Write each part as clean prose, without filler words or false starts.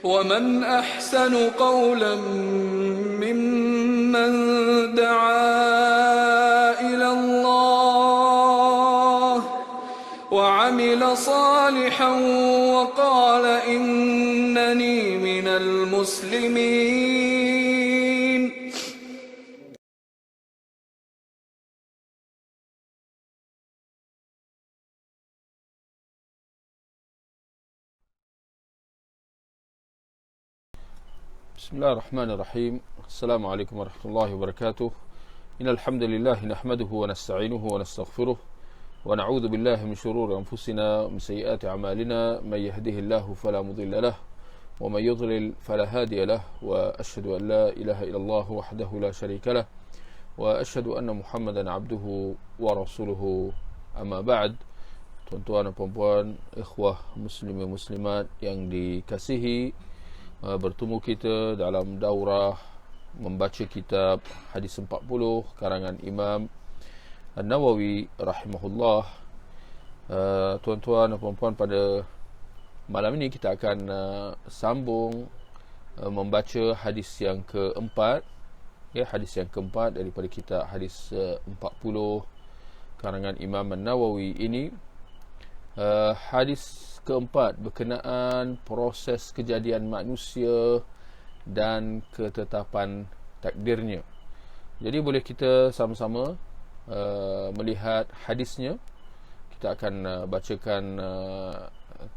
ومن أحسن قولا ممن دعا إلى الله وعمل صالحا وقال إنني من المسلمين. بسم الله الرحمن الرحيم. السلام عليكم ورحمة الله وبركاته. إن الحمد لله نحمده ونستعينه ونستغفره ونعوذ بالله من شرور أنفسنا ومن سيئات أعمالنا. من يهده الله فلا مضل له ومن يضلل فلا هادي له، وأشهد أن لا إله إلا الله وحده لا شريك له، وأشهد أن محمدا عبده ورسوله. أما بعد. Tuan-tuan dan puan-puan, ikhwah muslimin muslimat yang dikasihi, bertemu kita dalam daurah membaca kitab Hadis 40 karangan Imam An-Nawawi rahimahullah. Tuan-tuan dan puan-puan, pada malam ini kita akan sambung membaca hadis yang keempat, hadis yang keempat daripada kitab Hadis 40 karangan Imam An-Nawawi ini. Hadis keempat berkenaan proses kejadian manusia dan ketetapan takdirnya. Jadi boleh kita sama-sama melihat hadisnya. Kita akan bacakan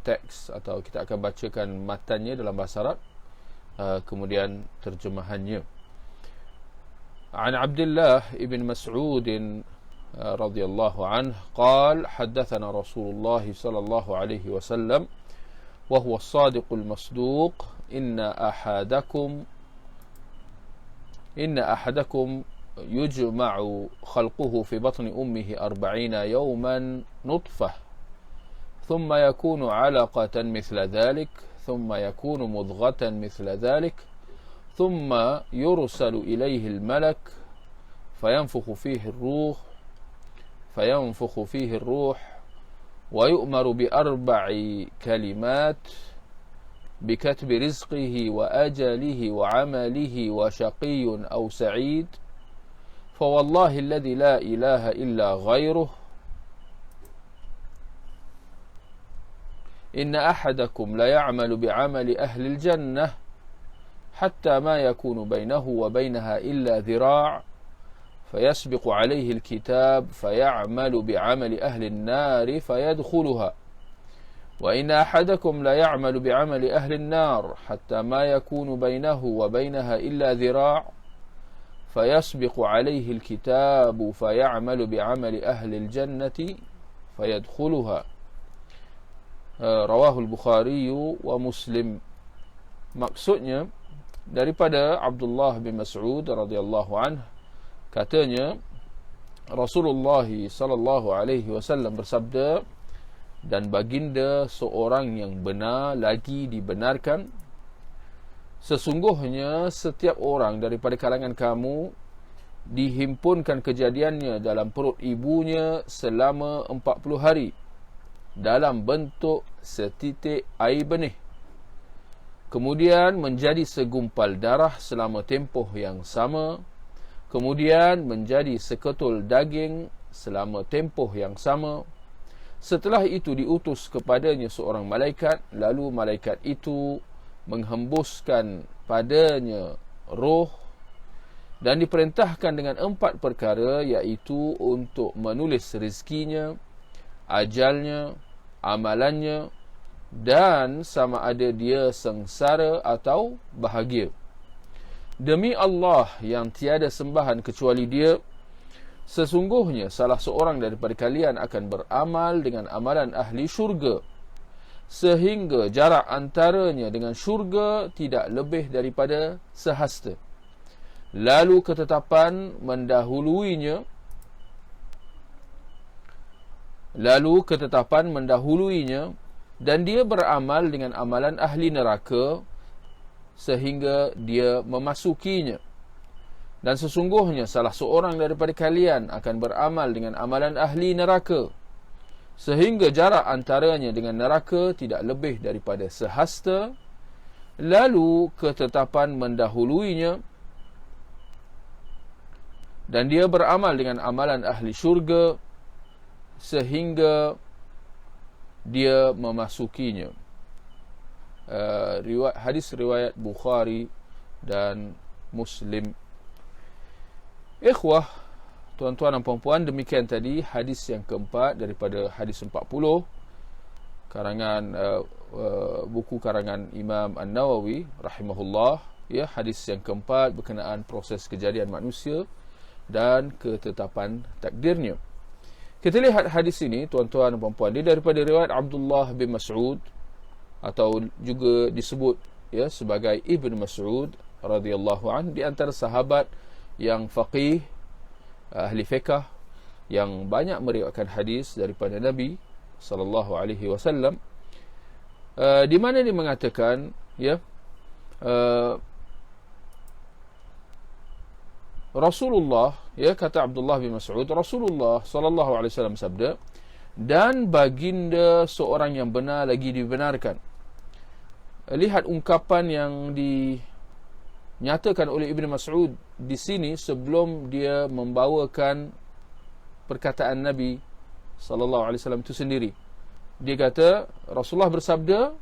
teks, atau kita akan bacakan matannya dalam bahasa Arab, kemudian terjemahannya. An Abdullah ibn Mas'ud رضي الله عنه قال حدثنا رسول الله صلى الله عليه وسلم وهو الصادق المصدوق إن أحدكم يجمع خلقه في بطن أمه 40 يوما نطفة ثم يكون علقة مثل ذلك ثم يكون مضغة مثل ذلك ثم يرسل إليه الملك فينفخ فيه الروح ويؤمر بأربع كلمات: بكتب رزقه وأجله وعمله وشقي أو سعيد، فوالله الذي لا إله إلا غيره إن أحدكم ليعمل بعمل أهل الجنة حتى ما يكون بينه وبينها إلا ذراع فيسبق عليه الكتاب فيعمل بعمل أهل النار فيدخلها، وإن أحدكم لا يعمل بعمل أهل النار حتى ما يكون بينه وبينها إلا ذراع فيسبق عليه الكتاب فيعمل بعمل أهل الجنة فيدخلها. رواه البخاري ومسلم. Maksudnya daripada Abdullah bin Mas'ud radhiyallahu anhu, katanya Rasulullah sallallahu alaihi wasallam bersabda, dan baginda seorang yang benar lagi dibenarkan, sesungguhnya setiap orang daripada kalangan kamu dihimpunkan kejadiannya dalam perut ibunya selama 40 hari dalam bentuk setitik air benih, kemudian menjadi segumpal darah selama tempoh yang sama, kemudian menjadi seketul daging selama tempoh yang sama. Setelah itu diutus kepadanya seorang malaikat, lalu malaikat itu menghembuskan padanya roh dan diperintahkan dengan 4 perkara, iaitu untuk menulis rezekinya, ajalnya, amalannya, dan sama ada dia sengsara atau bahagia. Demi Allah yang tiada sembahan kecuali Dia, sesungguhnya salah seorang daripada kalian akan beramal dengan amalan ahli syurga, sehingga jarak antaranya dengan syurga tidak lebih daripada sehasta. Lalu ketetapan mendahuluinya dan dia beramal dengan amalan ahli neraka sehingga dia memasukinya. Dan sesungguhnya salah seorang daripada kalian akan beramal dengan amalan ahli neraka sehingga jarak antaranya dengan neraka tidak lebih daripada sehasta. lalu ketetapan mendahuluinya, dan dia beramal dengan amalan ahli syurga sehingga dia memasukinya. Hadis riwayat Bukhari dan Muslim. Ikhwah, tuan-tuan dan puan-puan, demikian tadi hadis yang keempat daripada hadis 40 karangan buku karangan Imam An-Nawawi rahimahullah, ya, hadis yang keempat berkenaan proses kejadian manusia dan ketetapan takdirnya. Kita lihat hadis ini, tuan-tuan dan puan-puan, dia daripada riwayat Abdullah bin Mas'ud, atau juga disebut, ya, sebagai Ibn Mas'ud radhiyallahu an, di antara sahabat yang faqih, ahli fiqh, yang banyak meriwayatkan hadis daripada Nabi sallallahu alaihi wasallam, di mana dia mengatakan, ya, Rasulullah, ya, kata Abdullah bin Mas'ud, Rasulullah sallallahu alaihi wasallam sabda, dan baginda seorang yang benar lagi dibenarkan. Lihat ungkapan yang dinyatakan oleh Ibn Mas'ud di sini sebelum dia membawakan perkataan Nabi sallallahu alaihi wasallam itu sendiri. Dia kata Rasulullah bersabda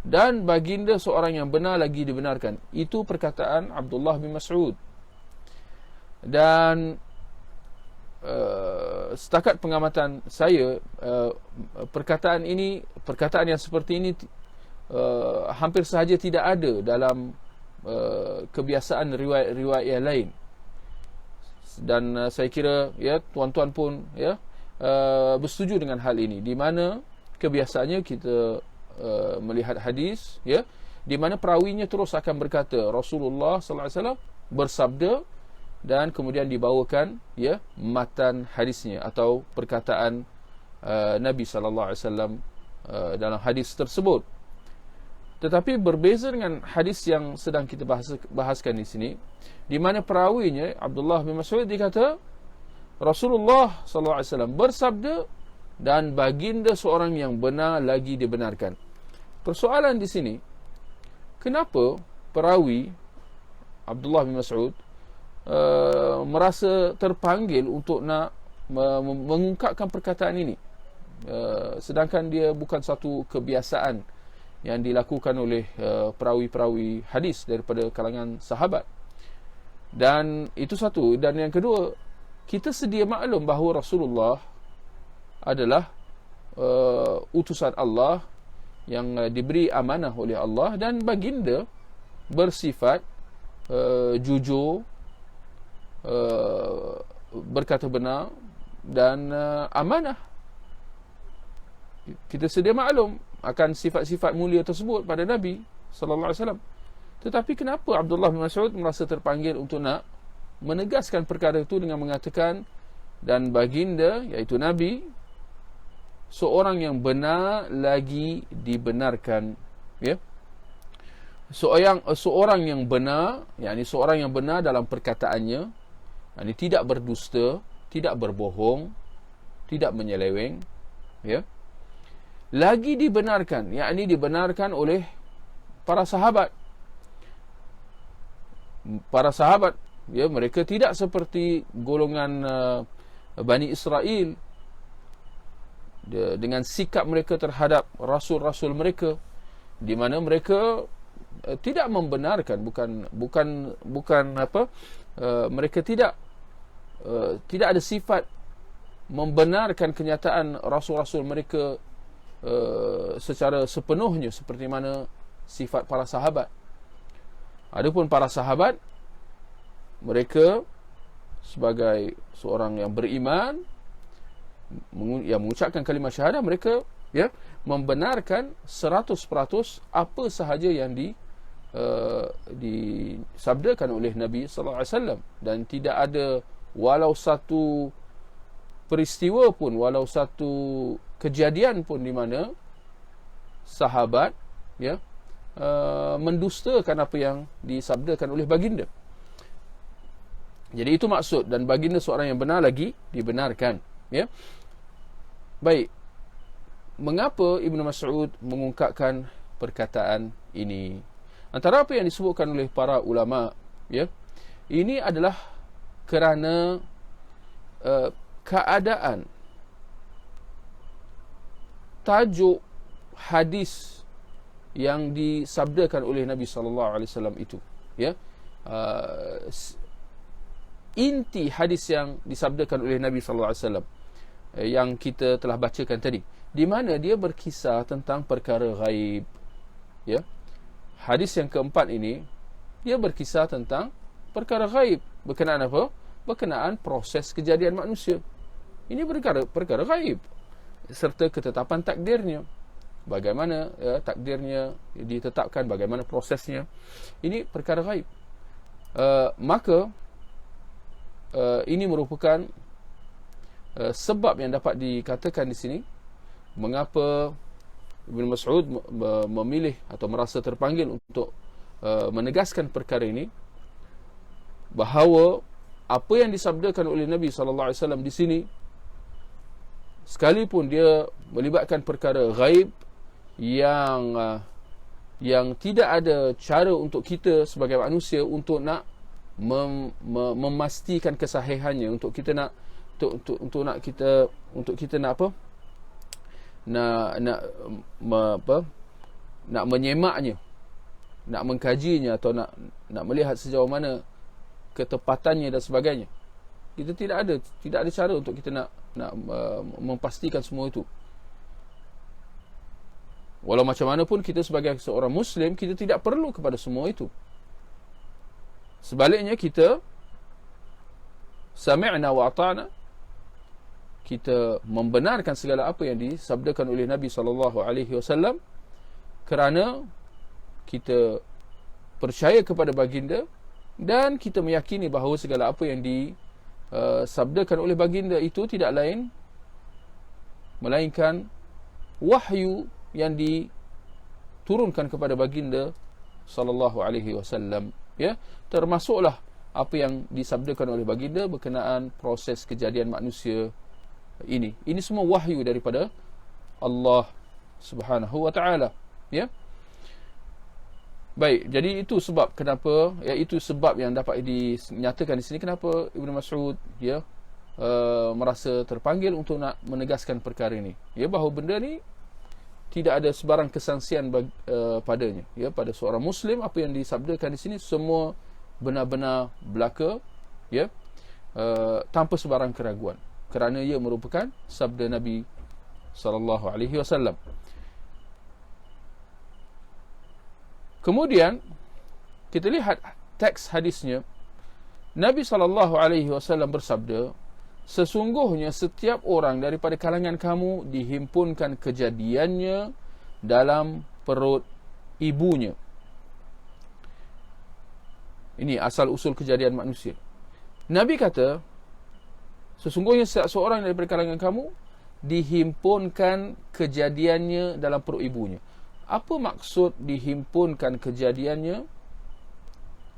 dan baginda seorang yang benar lagi dibenarkan. Itu perkataan Abdullah bin Mas'ud. Dan setakat pengamatan saya, perkataan yang seperti ini hampir sahaja tidak ada dalam kebiasaan riwayat-riwayat yang lain. Dan saya kira, ya, tuan-tuan pun, ya, bersetuju dengan hal ini, di mana kebiasaannya kita melihat hadis, ya, di mana perawinya terus akan berkata Rasulullah sallallahu alaihi wasallam bersabda, dan kemudian dibawakan, ya, matan hadisnya atau perkataan Nabi sallallahu alaihi wasallam dalam hadis tersebut. Tetapi berbeza dengan hadis yang sedang kita bahaskan di sini, di mana perawinya Abdullah bin Mas'ud dikata Rasulullah sallallahu alaihi wasallam bersabda dan baginda seorang yang benar lagi dibenarkan. Persoalan di sini, kenapa perawi Abdullah bin Mas'ud merasa terpanggil untuk nak mengungkapkan perkataan ini, sedangkan dia bukan satu kebiasaan yang dilakukan oleh perawi-perawi hadis daripada kalangan sahabat. Dan itu satu. Dan yang kedua, kita sedia maklum bahawa Rasulullah adalah utusan Allah yang diberi amanah oleh Allah, dan baginda bersifat jujur, berkata benar dan amanah. Kita sedia maklum akan sifat-sifat mulia tersebut pada Nabi sallallahu alaihi wasallam. Tetapi kenapa Abdullah bin Mas'ud merasa terpanggil untuk nak menegaskan perkara itu dengan mengatakan dan baginda, iaitu Nabi, seorang yang benar lagi dibenarkan, ya. Seorang yang benar, yakni seorang yang benar dalam perkataannya, yakni tidak berdusta, tidak berbohong, tidak menyeleweng, ya. Lagi dibenarkan, yakni dibenarkan oleh para sahabat. Para sahabat, ya, mereka tidak seperti golongan Bani Israel dengan sikap mereka terhadap rasul-rasul mereka, di mana mereka tidak membenarkan, mereka tidak ada sifat membenarkan kenyataan rasul-rasul mereka secara sepenuhnya seperti mana sifat para sahabat. Adapun para sahabat, mereka sebagai seorang yang beriman, yang mengucapkan kalimah syahadah, mereka, ya, membenarkan 100% apa sahaja yang disabdakan oleh Nabi sallallahu alaihi wasallam, dan tidak ada walau satu peristiwa pun, walau satu kejadian pun di mana sahabat, ya, mendustakan apa yang disabdakan oleh baginda. Jadi itu maksud, dan baginda seorang yang benar lagi dibenarkan, ya. Baik, mengapa Ibn Mas'ud mengungkapkan perkataan ini? Antara apa yang disebutkan oleh para ulama, ya, ini adalah kerana keadaan tajuk hadis yang disabdakan oleh Nabi sallallahu alaihi wasallam itu, ya. Inti hadis yang disabdakan oleh Nabi sallallahu alaihi wasallam yang kita telah bacakan tadi, di mana dia berkisah tentang perkara ghaib, ya. Hadis yang keempat ini dia berkisah tentang perkara ghaib, berkenaan apa? Berkenaan proses kejadian manusia. Ini perkara ghaib serta ketetapan takdirnya. Bagaimana takdirnya ditetapkan, bagaimana prosesnya. Ini perkara ghaib. Maka ini merupakan sebab yang dapat dikatakan di sini mengapa Ibn Mas'ud memilih atau merasa terpanggil untuk menegaskan perkara ini, bahawa apa yang disabdakan oleh Nabi SAW di sini, sekalipun dia melibatkan perkara ghaib yang tidak ada cara untuk kita sebagai manusia untuk nak memastikan kesahihannya, untuk kita nak nak menyemaknya, nak mengkajinya, atau nak melihat sejauh mana ketepatannya dan sebagainya. Kita tidak ada cara untuk kita nak memastikan semua itu. Walau macam mana pun kita sebagai seorang Muslim, kita tidak perlu kepada semua itu. Sebaliknya, kita sami'na wa ata'na, kita membenarkan segala apa yang disabdakan oleh Nabi SAW, kerana kita percaya kepada baginda dan kita meyakini bahawa segala apa yang disabdakan oleh baginda itu tidak lain melainkan wahyu yang diturunkan kepada baginda SAW, ya. Termasuklah apa yang disabdakan oleh baginda berkenaan proses kejadian manusia ini. Ini semua wahyu daripada Allah Subhanahu wa taala, ya. Baik, jadi itu sebab kenapa, ya, itu sebab yang dapat dinyatakan di sini kenapa Ibn Mas'ud, ya, merasa terpanggil untuk nak menegaskan perkara ini, ya, bahawa benda ni tidak ada sebarang kesangsian padanya, ya, pada seorang Muslim. Apa yang disabdakan di sini semua benar-benar belaka, ya, tanpa sebarang keraguan, kerana ia merupakan sabda Nabi sallallahu alaihi wasallam. Kemudian kita lihat teks hadisnya. Nabi sallallahu alaihi wasallam bersabda, sesungguhnya setiap orang daripada kalangan kamu dihimpunkan kejadiannya dalam perut ibunya. Ini asal usul kejadian manusia. Nabi kata, sesungguhnya seorang daripada kalangan kamu dihimpunkan kejadiannya dalam perut ibunya. Apa maksud dihimpunkan kejadiannya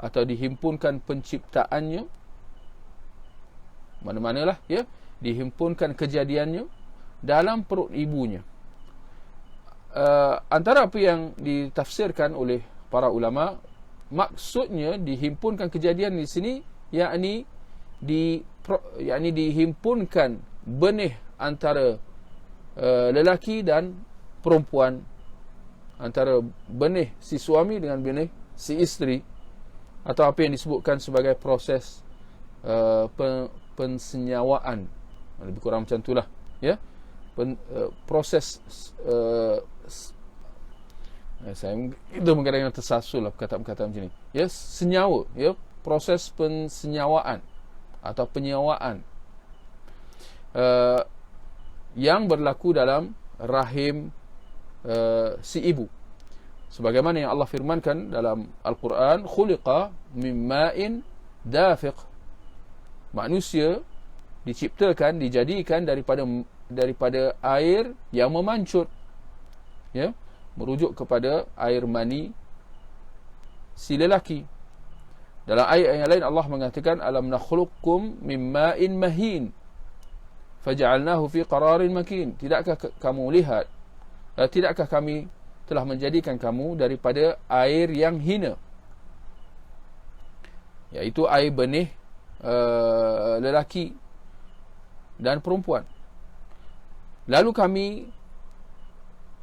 atau dihimpunkan penciptaannya? Mana-manalah, ya, dihimpunkan kejadiannya dalam perut ibunya. Antara apa yang ditafsirkan oleh para ulama, maksudnya dihimpunkan kejadian di sini yakni dihimpunkan benih antara lelaki dan perempuan, antara benih si suami dengan benih si isteri, atau apa yang disebutkan sebagai proses pensenyawaan, lebih kurang macam itulah, ya. Proses itu kadang-kadang tersasul lah perkataan-perkataan macam ni, ya, senyawa, ya, proses pensenyawaan atau penyawaan yang berlaku dalam rahim si ibu, sebagaimana yang Allah firmankan dalam Al-Quran, khuliqa min ma'in dafiq, manusia diciptakan, dijadikan daripada air yang memancut, ya, merujuk kepada air mani si lelaki. Dalam ayat yang lain Allah mengatakan, alam nakhluqkum min ma'in mahin faja'alnahu fi qararin makin. Tidakkah kamu lihat, tidakkah kami telah menjadikan kamu daripada air yang hina, iaitu air benih lelaki dan perempuan. Lalu kami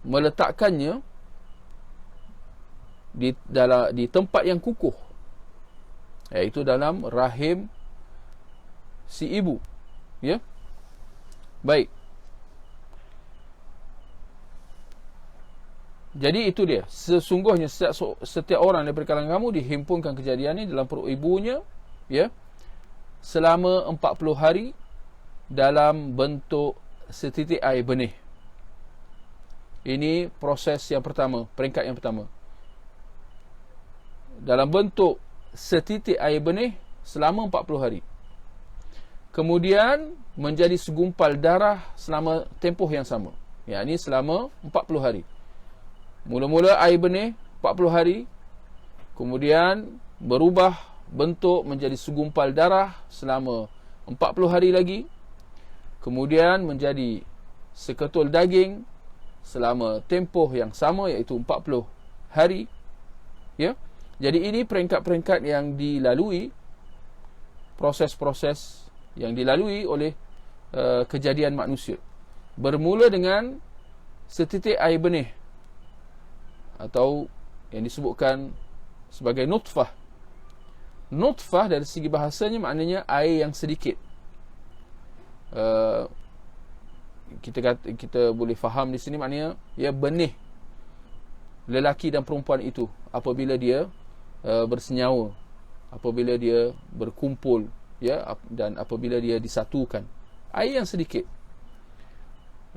meletakkannya di tempat yang kukuh, iaitu dalam rahim si ibu. Ya. Baik. Jadi itu dia. Sesungguhnya setiap orang daripada kalangan kamu dihimpunkan kejadian ini dalam perut ibunya, ya, selama 40 hari dalam bentuk setitik air benih. Ini proses yang pertama, peringkat yang pertama. Dalam bentuk setitik air benih selama 40 hari. Kemudian menjadi segumpal darah selama tempoh yang sama. Ini selama 40 hari. Mula-mula air benih 40 hari, kemudian berubah bentuk menjadi segumpal darah selama 40 hari lagi, kemudian menjadi seketul daging selama tempoh yang sama, iaitu 40 hari. Ya. Jadi ini peringkat-peringkat yang dilalui, proses-proses yang dilalui oleh kejadian manusia. Bermula dengan setitik air benih, atau yang disebutkan sebagai nutfah. Nutfah dari segi bahasanya maknanya air yang sedikit. Kita boleh faham di sini maknanya benih lelaki dan perempuan itu apabila dia bersenyawa, apabila dia berkumpul, dan apabila dia disatukan. Air yang sedikit.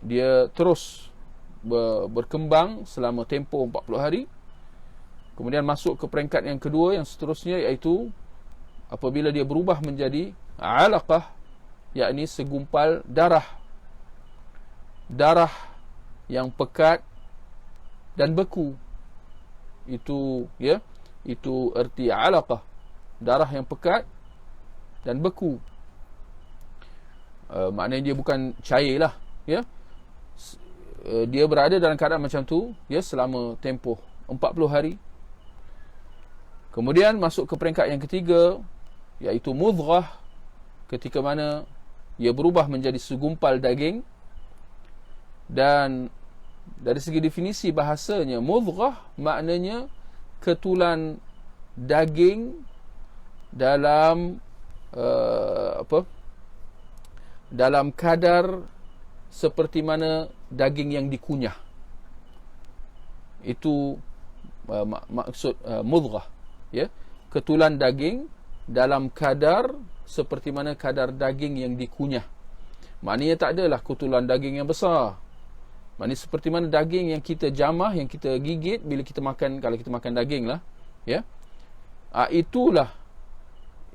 Dia terus berkembang selama tempoh 40 hari. Kemudian masuk ke peringkat yang kedua yang seterusnya, iaitu apabila dia berubah menjadi alaqah, yakni segumpal darah. Darah yang pekat dan beku. Itu erti alaqah. Darah yang pekat dan beku. Maknanya dia bukan cair lah, ya. Dia berada dalam keadaan macam tu, selama tempoh 40 hari. Kemudian masuk ke peringkat yang ketiga, iaitu mudghah, ketika mana ia berubah menjadi segumpal daging. Dan dari segi definisi bahasanya, mudghah maknanya ketulan daging dalam dalam kadar seperti mana daging yang dikunyah. Itu maksud mudghah, ya. Ketulan daging dalam kadar seperti mana kadar daging yang dikunyah. Maknanya tak adalah ketulan daging yang besar. Maknanya seperti mana daging yang kita jamah, yang kita gigit bila kita makan, kalau kita makan daging lah, ya.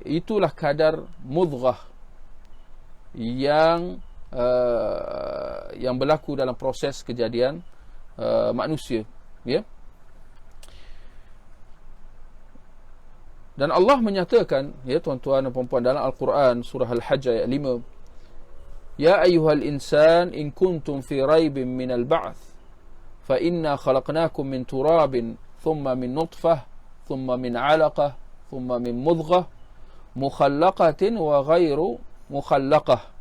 Itulah kadar mudghah yang berlaku dalam proses kejadian manusia, ya. Dan Allah menyatakan, ya tuan-tuan dan puan-puan, dalam Al-Quran surah Al-Hajj ayat 5, ya ayyuhal insan in kuntum fi raibin minal ba'th fa inna khalaqnakum min turabin thumma min nutfah thumma min 'alaqah thumma min mudghah mukhallaqatin wa ghairu mukhallaqah.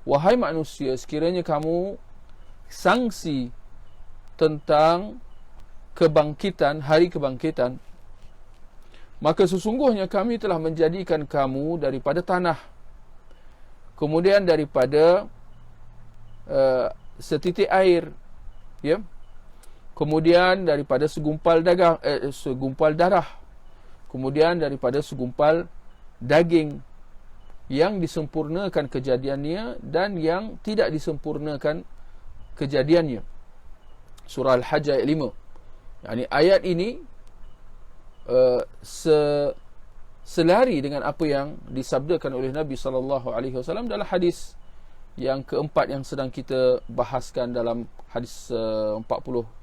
Wahai manusia, sekiranya kamu sangsi tentang kebangkitan, hari kebangkitan, maka sesungguhnya kami telah menjadikan kamu daripada tanah, kemudian daripada setitik air, ya, kemudian daripada segumpal darah, kemudian daripada segumpal daging, yang disempurnakan kejadiannya dan yang tidak disempurnakan kejadiannya. Surah Al-Hajj ayat 5. Yani ayat ini selari dengan apa yang disabdakan oleh Nabi SAW dalam hadis yang keempat yang sedang kita bahaskan dalam hadis 40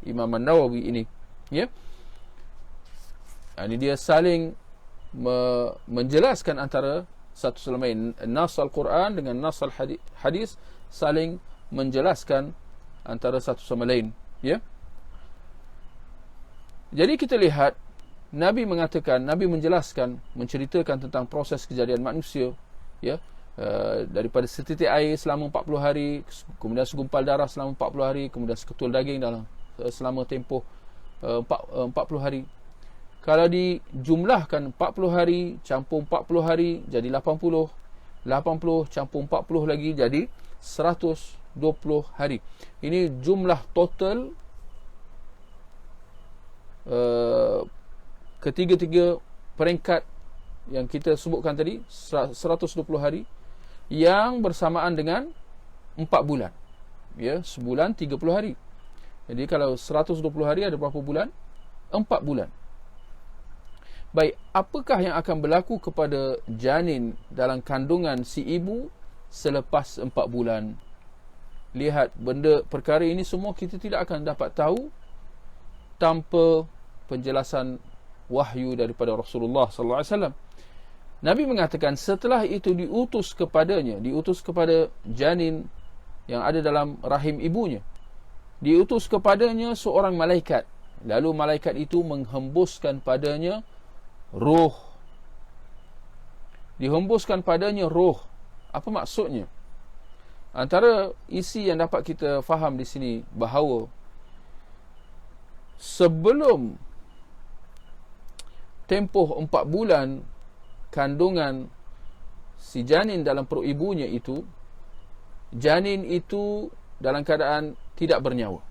Imam An-Nawawi ini, ya. Yani dia saling menjelaskan antara satu sama lain. Nas Al-Quran dengan Nas Al-Hadis saling menjelaskan antara satu sama lain, ya. Jadi kita lihat Nabi mengatakan, Nabi menjelaskan, menceritakan tentang proses kejadian manusia, ya, daripada setitik air selama 40 hari, kemudian segumpal darah selama 40 hari, kemudian seketul daging dalam selama tempoh 40 hari. Kalau dijumlahkan 40 hari campur 40 hari jadi 80, 80 campur 40 lagi jadi 120 hari. Ini jumlah total ketiga-tiga peringkat yang kita sebutkan tadi, 120 hari yang bersamaan dengan 4 bulan. Ya, sebulan 30 hari. Jadi kalau 120 hari ada berapa bulan? 4 bulan. Baik, apakah yang akan berlaku kepada janin dalam kandungan si ibu selepas 4 bulan? Lihat, perkara ini semua kita tidak akan dapat tahu tanpa penjelasan wahyu daripada Rasulullah sallallahu alaihi wasallam. Nabi mengatakan setelah itu diutus kepada janin yang ada dalam rahim ibunya. Diutus kepadanya seorang malaikat. Lalu malaikat itu menghembuskan padanya roh. Dihembuskan padanya roh. Apa maksudnya? Antara isi yang dapat kita faham di sini bahawa sebelum tempoh 4 bulan kandungan si janin dalam perut ibunya itu, janin itu dalam keadaan tidak bernyawa.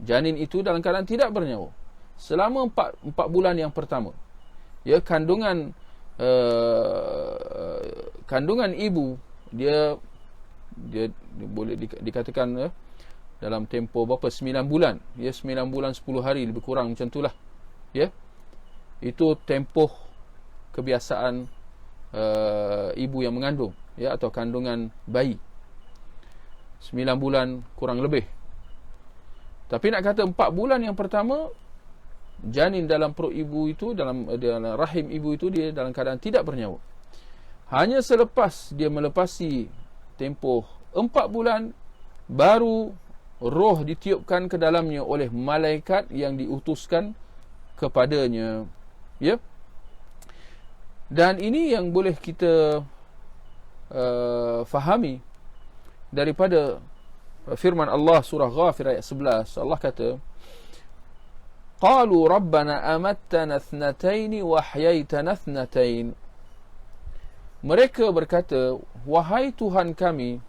Janin itu dalam keadaan tidak bernyawa selama 4 bulan yang pertama. Ya, kandungan ibu dia boleh dikatakan dalam tempoh berapa, 9 bulan. Ya, 9 bulan 10 hari lebih kurang macam itulah. Ya. Itu tempoh kebiasaan ibu yang mengandung, ya, atau kandungan bayi. 9 bulan kurang lebih. Tapi nak kata 4 bulan yang pertama, janin dalam perut ibu itu, dalam rahim ibu itu, dia dalam keadaan tidak bernyawa. Hanya selepas dia melepasi tempoh 4 bulan, baru roh ditiupkan ke dalamnya oleh malaikat yang diutuskan kepadanya. Ya. Dan ini yang boleh kita fahami daripada firman Allah surah Ghafir ayat 11. Allah kata, qalu rabbana amattana thnataini wa ahyaitana thnatain. Mereka berkata, wahai Tuhan kami,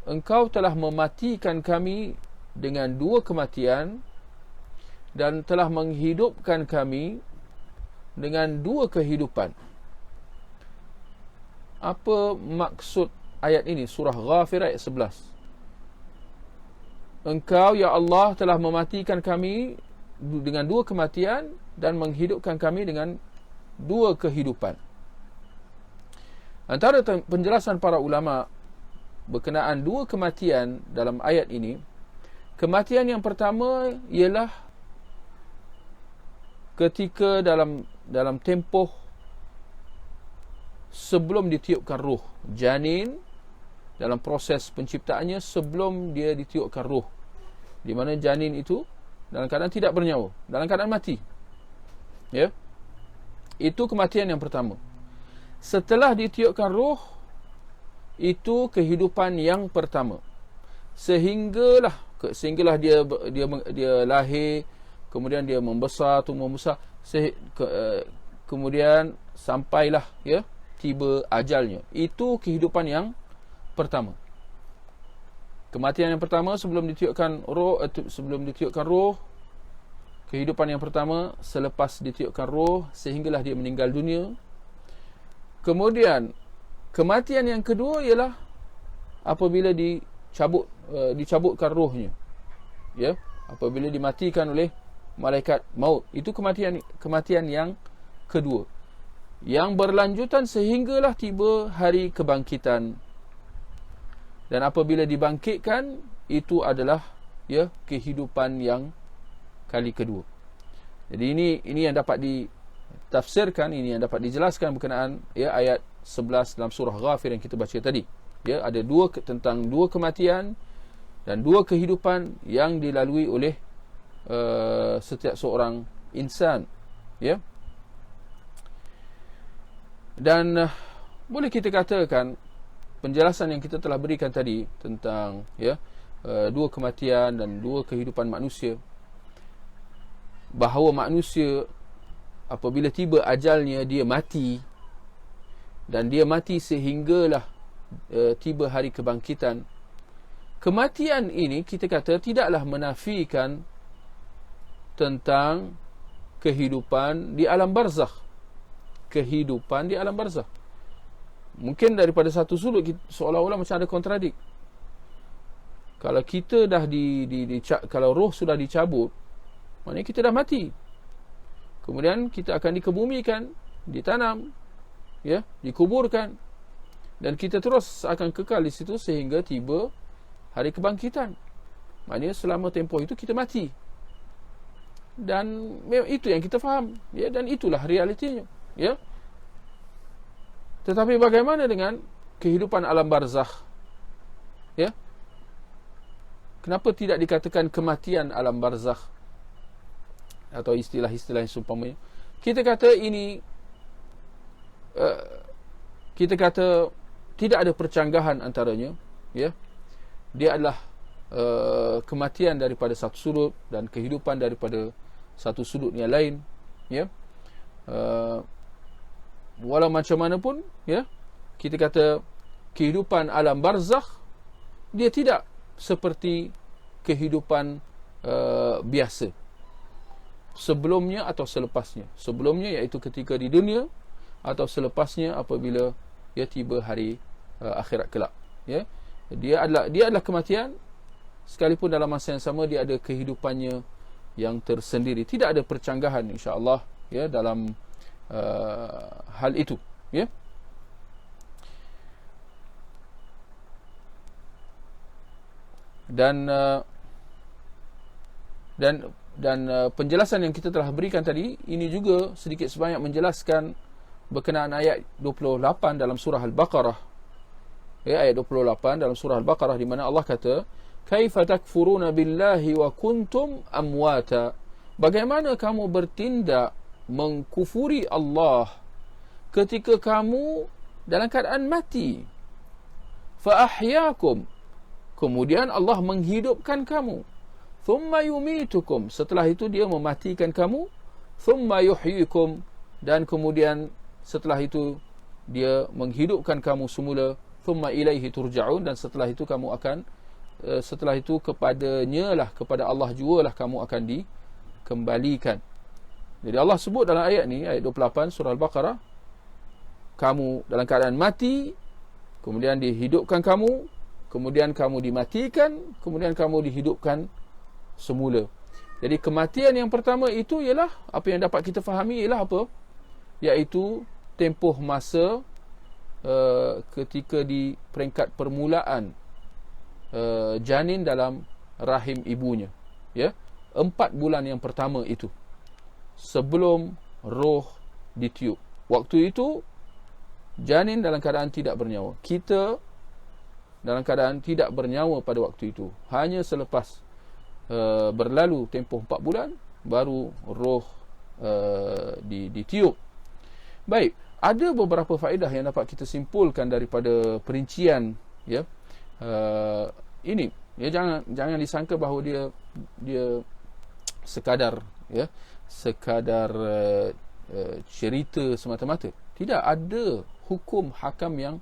Engkau telah mematikan kami dengan 2 kematian dan telah menghidupkan kami dengan 2 kehidupan. Apa maksud ayat ini? Surah Ghafir ayat 11. Engkau, ya Allah, telah mematikan kami dengan 2 kematian dan menghidupkan kami dengan 2 kehidupan. Antara penjelasan para ulama berkenaan 2 kematian dalam ayat ini, kematian yang pertama ialah ketika dalam tempoh sebelum ditiupkan roh. Janin dalam proses penciptaannya sebelum dia ditiupkan roh, di mana janin itu dalam keadaan tidak bernyawa, dalam keadaan mati. Ya. Itu kematian yang pertama. Setelah ditiupkan roh, itu kehidupan yang pertama. Sehinggalah dia lahir, kemudian dia membesar, tumbuh besar, kemudian sampailah, ya, tiba ajalnya. Itu kehidupan yang pertama. Kematian yang pertama sebelum ditiupkan roh, kehidupan yang pertama selepas ditiupkan roh sehinggalah dia meninggal dunia. Kemudian kematian yang kedua ialah apabila dicabutkan rohnya. Ya, apabila dimatikan oleh malaikat maut. Itu kematian yang kedua. Yang berlanjutan sehinggalah tiba hari kebangkitan. Dan apabila dibangkitkan, itu adalah, ya, kehidupan yang kali kedua. Jadi ini yang dapat ditafsirkan, ini yang dapat dijelaskan berkenaan, ya, ayat 11 dalam surah Ghafir yang kita baca tadi. Ya, ada tentang 2 kematian dan 2 kehidupan yang dilalui oleh setiap seorang insan, ya. Dan boleh kita katakan penjelasan yang kita telah berikan tadi tentang, ya, dua kematian dan dua kehidupan manusia, bahawa manusia apabila tiba ajalnya dia mati, dan dia mati sehinggalah tiba hari kebangkitan. Kematian ini kita kata tidaklah menafikan tentang kehidupan di alam barzakh. Kehidupan di alam barzakh. Mungkin daripada satu sudut seolah-olah macam ada kontradik. Kalau kita dah kalau roh sudah dicabut, maknanya kita dah mati. Kemudian kita akan dikebumikan, ditanam, ya, dikuburkan, dan kita terus akan kekal di situ sehingga tiba hari kebangkitan. Maknanya selama tempoh itu kita mati. Dan itu yang kita faham, ya, dan itulah realitinya, ya. Tetapi bagaimana dengan kehidupan alam barzakh, ya? Kenapa tidak dikatakan kematian alam barzakh atau istilah-istilah yang seumpamanya? Kita kata ini, kita kata tidak ada percanggahan antaranya, ya. Dia adalah kematian daripada satu sudut dan kehidupan daripada satu sudut yang lain, ya. Walau macam mana pun, ya, kita kata kehidupan alam barzakh dia tidak seperti kehidupan biasa sebelumnya atau selepasnya. Sebelumnya iaitu ketika di dunia, atau selepasnya apabila dia tiba hari akhirat kelak, ya. Dia adalah kematian, sekalipun dalam masa yang sama dia ada kehidupannya yang tersendiri. Tidak ada percanggahan, insya-Allah, ya, dalam hal itu, ya. Dan penjelasan yang kita telah berikan tadi ini juga sedikit sebanyak menjelaskan berkenaan ayat 28 dalam surah Al-Baqarah, ya, ayat 28 dalam surah Al-Baqarah, di mana Allah kata, kaifa takfuruna billahi wa kuntum amwata, bagaimana kamu bertindak mengkufuri Allah ketika kamu dalam keadaan mati. Fa ahyaakum, kemudian Allah menghidupkan kamu. Thumma yumitukum, setelah itu dia mematikan kamu. Thumma yuhyikum, dan kemudian setelah itu dia menghidupkan kamu semula. Thumma ilaihi turja'un, dan setelah itu kamu akan setelah itu kepadanya lah, kepada Allah jugalah kamu akan dikembalikan. Jadi Allah sebut dalam ayat ni, ayat 28 surah Al-Baqarah, kamu dalam keadaan mati, kemudian dihidupkan kamu, kemudian kamu dimatikan, kemudian kamu dihidupkan semula. Jadi kematian yang pertama itu ialah apa yang dapat kita fahami ialah apa? Iaitu tempoh masa ketika di peringkat permulaan janin dalam rahim ibunya, ya, 4 bulan yang pertama itu sebelum roh ditiup. Waktu itu janin dalam keadaan tidak bernyawa. Kita dalam keadaan tidak bernyawa pada waktu itu. Hanya selepas berlalu tempoh 4 bulan baru roh ditiup. Baik, ada beberapa faedah yang dapat kita simpulkan daripada perincian, ya, ini, ya, jangan disangka bahawa dia sekadar, ya, sekadar cerita semata-mata. Tidak, ada hukum hakam yang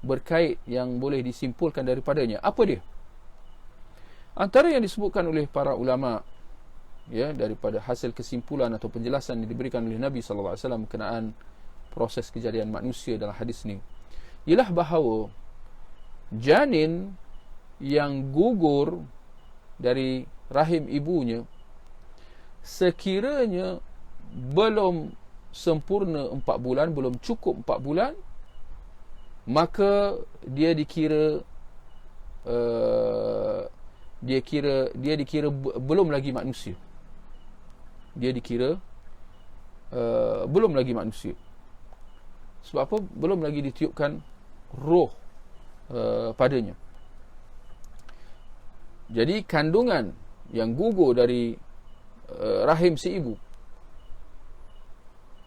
berkait yang boleh disimpulkan daripadanya. Apa dia? Antara yang disebutkan oleh para ulama, ya, daripada hasil kesimpulan atau penjelasan yang diberikan oleh Nabi sallallahu alaihi wasallam berkenaan proses kejadian manusia dalam hadis ni, ialah bahawa janin yang gugur dari rahim ibunya sekiranya belum sempurna 4 bulan, belum cukup 4 bulan, maka dia dikira belum lagi manusia. Dia dikira belum lagi manusia. Sebab apa? Belum lagi ditiupkan roh padanya. Jadi kandungan yang gugur dari rahim si ibu,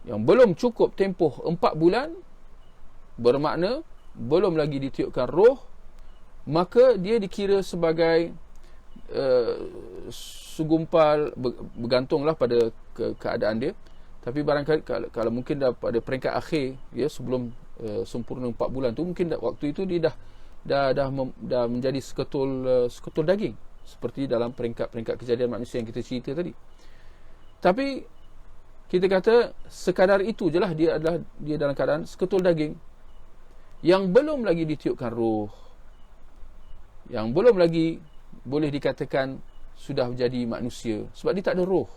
yang belum cukup tempoh 4 bulan, bermakna belum lagi ditiupkan roh, maka dia dikira sebagai segumpal, bergantunglah pada keadaan dia. Tapi barangkali kalau mungkin dah pada peringkat akhir, ya, sebelum sempurna 4 bulan tu, mungkin waktu itu dia dah menjadi seketul daging, seperti dalam peringkat kejadian manusia yang kita cerita tadi. Tapi kita kata sekadar itu je lah, dia dalam keadaan seketul daging yang belum lagi ditiupkan roh, yang belum lagi boleh dikatakan sudah menjadi manusia, sebab dia tak ada roh.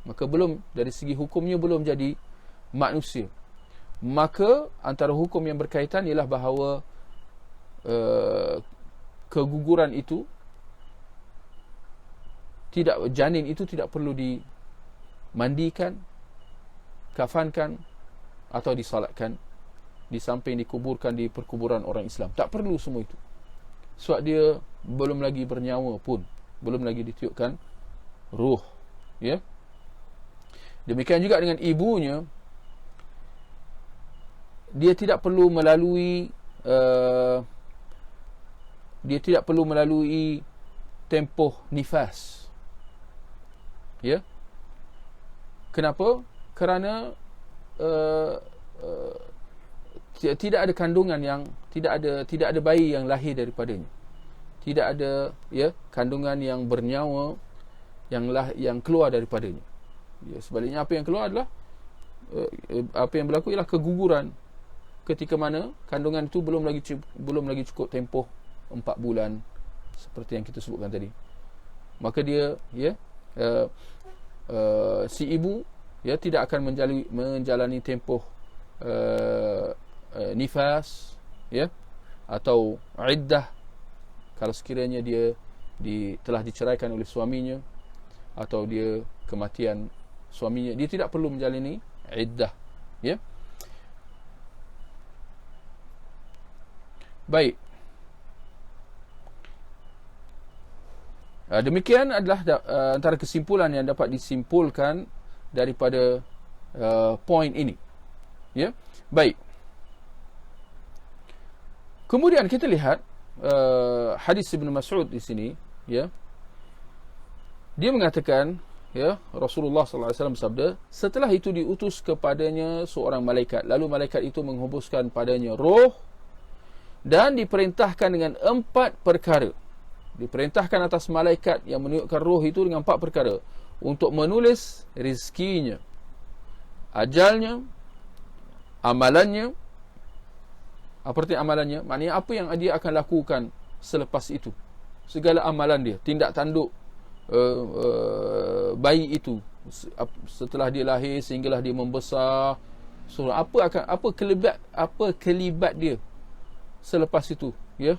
Maka belum, dari segi hukumnya belum jadi manusia. Maka antara hukum yang berkaitan ialah bahawa keguguran itu, janin itu tidak perlu dimandikan, kafankan atau disalatkan di samping dikuburkan di perkuburan orang Islam. Tak perlu semua itu, sebab dia belum lagi bernyawa pun, belum lagi ditiupkan ruh, ya. Demikian juga dengan ibunya, dia tidak perlu melalui tempoh nifas, ya. Kenapa? Kerana tidak ada kandungan yang tidak ada bayi yang lahir daripadanya. Tidak ada, ya, kandungan yang bernyawa yang keluar daripadanya. Ya, sebaliknya apa yang keluar adalah apa yang berlaku ialah keguguran, ketika mana kandungan itu belum lagi cukup tempoh 4 bulan seperti yang kita sebutkan tadi. Maka dia, ya, si ibu, ya, tidak akan menjalani tempoh nifas, ya, atau iddah kalau sekiranya dia telah diceraikan oleh suaminya, atau dia kematian suaminya, dia tidak perlu menjalani iddah, ya. Baik. Demikian adalah antara kesimpulan yang dapat disimpulkan daripada poin ini, ya. Baik. Kemudian kita lihat hadis Ibn Mas'ud di sini, ya. Dia mengatakan, ya, Rasulullah SAW bersabda, setelah itu diutus kepadanya seorang malaikat, lalu malaikat itu menghembuskan padanya roh dan diperintahkan dengan 4 perkara. Diperintahkan atas malaikat yang meniupkan roh itu dengan 4 perkara, untuk menulis rizkinya, ajalnya, amalannya. Apa arti amalannya? Maknanya apa yang dia akan lakukan selepas itu, segala amalan dia, tindak tanduk bayi itu setelah dia lahir sehinggalah dia membesar. So, apa kelibat dia selepas itu, ya,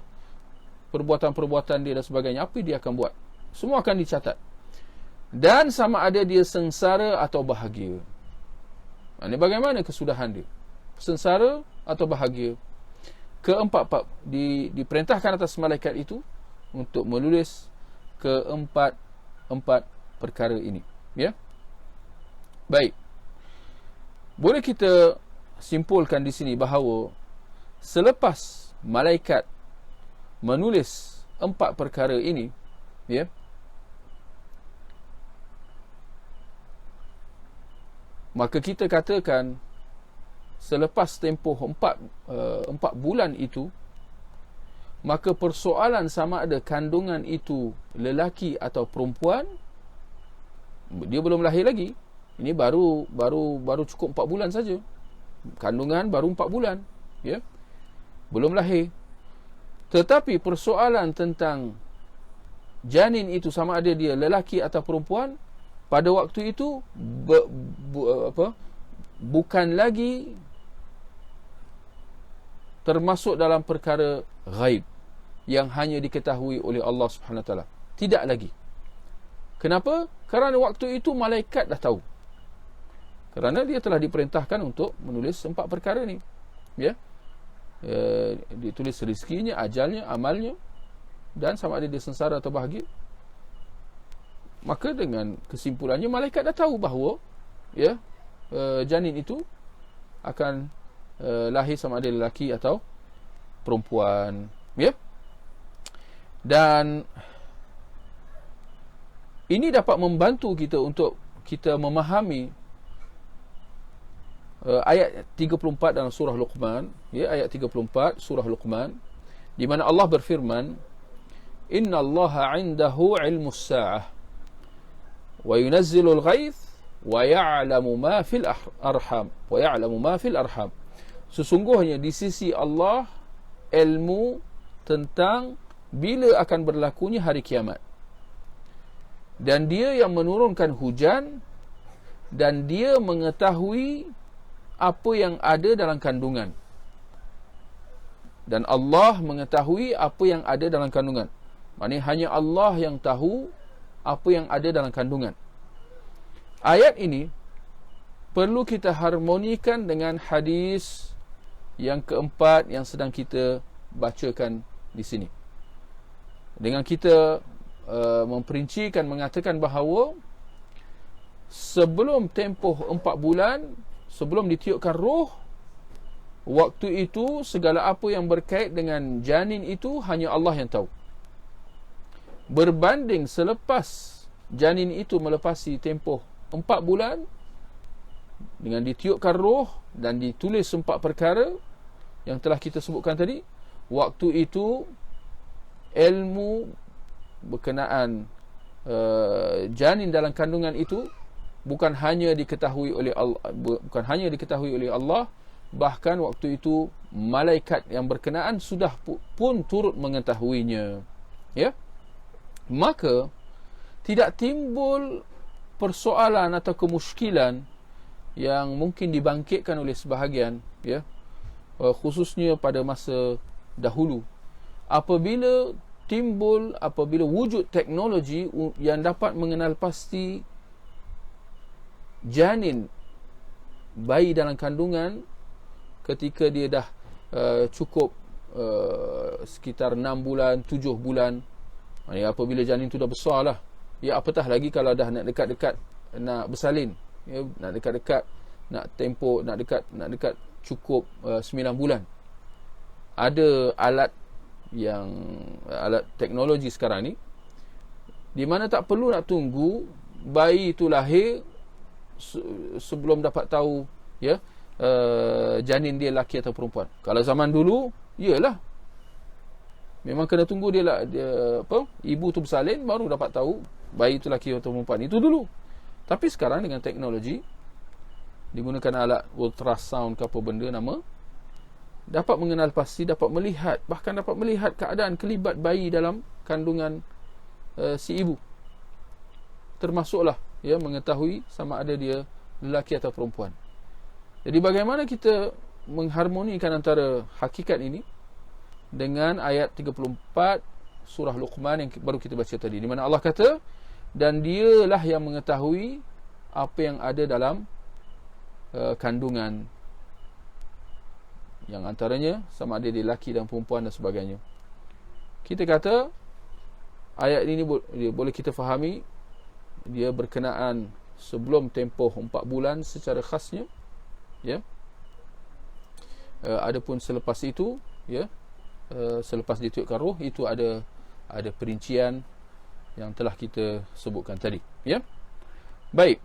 perbuatan-perbuatan dia dan sebagainya, apa dia akan buat, semua akan dicatat. Dan sama ada dia sengsara atau bahagia. Ini bagaimana kesudahan dia, sengsara atau bahagia. Keempat, diperintahkan atas malaikat itu untuk menulis keempat perkara ini, ya. Baik. Boleh kita simpulkan di sini bahawa selepas malaikat menulis 4 perkara ini, ya, maka kita katakan selepas tempoh 4 bulan itu, maka persoalan sama ada kandungan itu lelaki atau perempuan, dia belum lahir lagi. Ini baru cukup 4 bulan saja. Kandungan baru 4 bulan, ya. Belum lahir. Tetapi persoalan tentang janin itu sama ada dia lelaki atau perempuan, pada waktu itu bukan lagi termasuk dalam perkara ghaib yang hanya diketahui oleh Allah Subhanahu Wa Taala. Tidak lagi. Kenapa? Kerana waktu itu malaikat dah tahu. Kerana dia telah diperintahkan untuk menulis 4 perkara ni, ya. Ditulis rezekinya, ajalnya, amalnya, dan sama ada dia sengsara atau bahagia. maka dengan kesimpulannya malaikat dah tahu bahawa ya janin itu akan lahir sama ada lelaki atau perempuan, ya. Dan ini dapat membantu kita untuk kita memahami ayat 34 dalam surah Luqman, ya, ayat 34 surah Luqman, di mana Allah berfirman, innallaha 'indahu 'ilmus sa'ah wa yunazzilul ghaith wa ya'lamu ma fil arham wa ya'lamu ma fil arham. Sesungguhnya di sisi Allah ilmu tentang bila akan berlakunya hari kiamat, dan dia yang menurunkan hujan, dan dia mengetahui apa yang ada dalam kandungan, dan Allah mengetahui apa yang ada dalam kandungan. Maksudnya hanya Allah yang tahu apa yang ada dalam kandungan. Ayat ini perlu kita harmonikan dengan hadis yang keempat yang sedang kita bacakan di sini. Dengan kita memperincikan, mengatakan bahawa sebelum tempoh 4 bulan, sebelum ditiupkan roh, waktu itu segala apa yang berkait dengan janin itu hanya Allah yang tahu. Berbanding selepas janin itu melepasi tempoh 4 bulan, dengan ditiupkan roh dan ditulis 4 perkara yang telah kita sebutkan tadi, waktu itu ilmu berkenaan janin dalam kandungan itu bukan hanya diketahui oleh Allah, bahkan waktu itu malaikat yang berkenaan sudah pun turut mengetahuinya, ya. Maka tidak timbul persoalan atau kemusykilan yang mungkin dibangkitkan oleh sebahagian, ya, khususnya pada masa dahulu, apabila wujud teknologi yang dapat mengenal pasti janin bayi dalam kandungan ketika dia dah cukup sekitar 6 bulan, 7 bulan. Apabila janin tu dah besar lah, ya, apatah lagi kalau dah nak dekat-dekat nak bersalin, ya, nak dekat-dekat nak dekat cukup 9 bulan. Ada alat teknologi sekarang ni di mana tak perlu nak tunggu bayi itu lahir sebelum dapat tahu, ya, janin dia lelaki atau perempuan. Kalau zaman dulu, iyalah, memang kena tunggu dia ibu tu bersalin baru dapat tahu bayi itu lelaki atau perempuan. Itu dulu. Tapi sekarang dengan teknologi, digunakan alat ultrasound ke apa benda nama, dapat mengenal pasti, dapat melihat, bahkan dapat melihat keadaan kelibat bayi dalam kandungan si ibu. Termasuklah, ya, mengetahui sama ada dia lelaki atau perempuan. Jadi bagaimana kita mengharmonikan antara hakikat ini dengan ayat 34 surah Luqman yang baru kita baca tadi, di mana Allah kata, dan dialah yang mengetahui apa yang ada dalam kandungan, yang antaranya sama ada dia lelaki dan perempuan dan sebagainya. Kita kata ayat ini boleh kita fahami dia berkenaan sebelum tempoh 4 bulan secara khasnya, ya. Adapun selepas itu, ya, selepas ditiupkan roh, itu ada perincian yang telah kita sebutkan tadi, ya. Baik.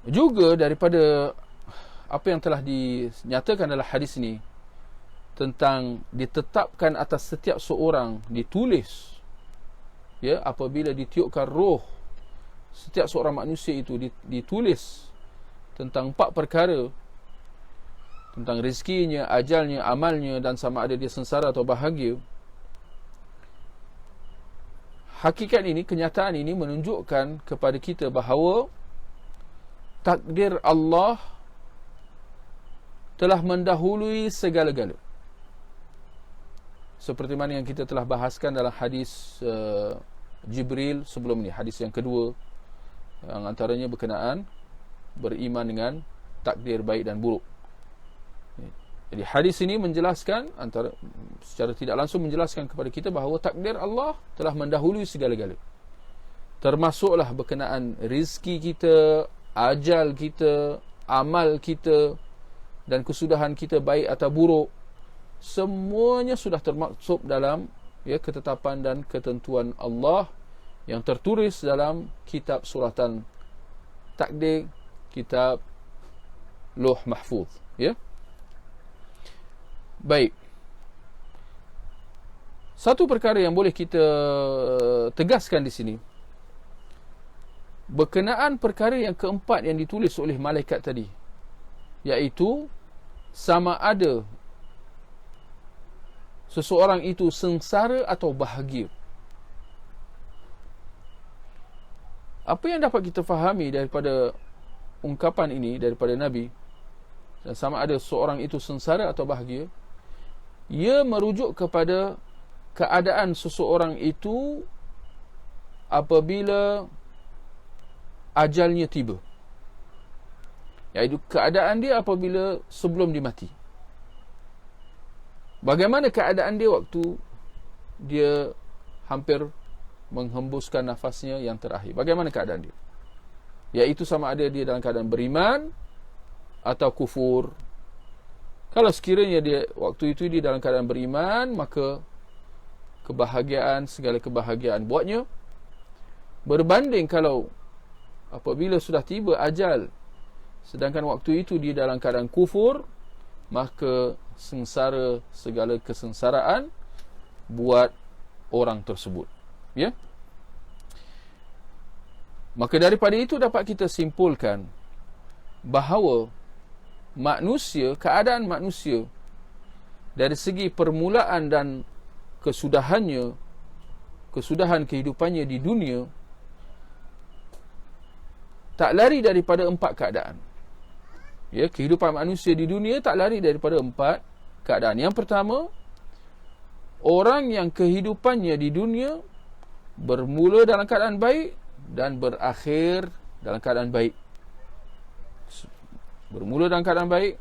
Juga daripada apa yang telah dinyatakan dalam hadis ini tentang ditetapkan atas setiap seorang, ditulis, ya, apabila ditiupkan roh, setiap seorang manusia itu ditulis tentang 4 perkara, tentang rezekinya, ajalnya, amalnya, dan sama ada dia sengsara atau bahagia. Hakikat ini, kenyataan ini menunjukkan kepada kita bahawa takdir Allah telah mendahului segala-gala. Seperti mana yang kita telah bahaskan dalam hadis Jibril sebelum ni, hadis yang kedua, yang antaranya berkenaan beriman dengan takdir baik dan buruk. Jadi hadis ini menjelaskan, secara tidak langsung menjelaskan kepada kita bahawa takdir Allah telah mendahului segala-galanya. Termasuklah berkenaan rizki kita, ajal kita, amal kita, dan kesudahan kita baik atau buruk. Semuanya sudah termaksud dalam ketetapan dan ketentuan Allah yang tertulis dalam kitab suratan takdir, kitab Lauh Mahfuz. Baik. Satu perkara yang boleh kita tegaskan di sini berkenaan perkara yang keempat yang ditulis oleh malaikat tadi, iaitu sama ada seseorang itu sengsara atau bahagia. Apa yang dapat kita fahami daripada ungkapan ini daripada Nabi, dan sama ada seorang itu sengsara atau bahagia, ia merujuk kepada keadaan seseorang itu apabila ajalnya tiba, iaitu keadaan dia apabila sebelum dia mati. Bagaimana keadaan dia waktu dia hampir menghembuskan nafasnya yang terakhir? Bagaimana keadaan dia? Iaitu sama ada dia dalam keadaan beriman atau kufur. Kalau sekiranya dia waktu itu dia dalam keadaan beriman, maka kebahagiaan, segala kebahagiaan buatnya. Berbanding kalau apabila sudah tiba ajal, sedangkan waktu itu dia dalam keadaan kufur, maka sengsara, segala kesengsaraan buat orang tersebut. Maka daripada itu dapat kita simpulkan bahawa manusia, keadaan manusia dari segi permulaan dan kesudahan kehidupannya di dunia tak lari daripada 4 keadaan. Kehidupan manusia di dunia tak lari daripada 4 keadaan. Yang pertama, orang yang kehidupannya di dunia bermula dalam keadaan baik dan berakhir dalam keadaan baik. Bermula dalam keadaan baik,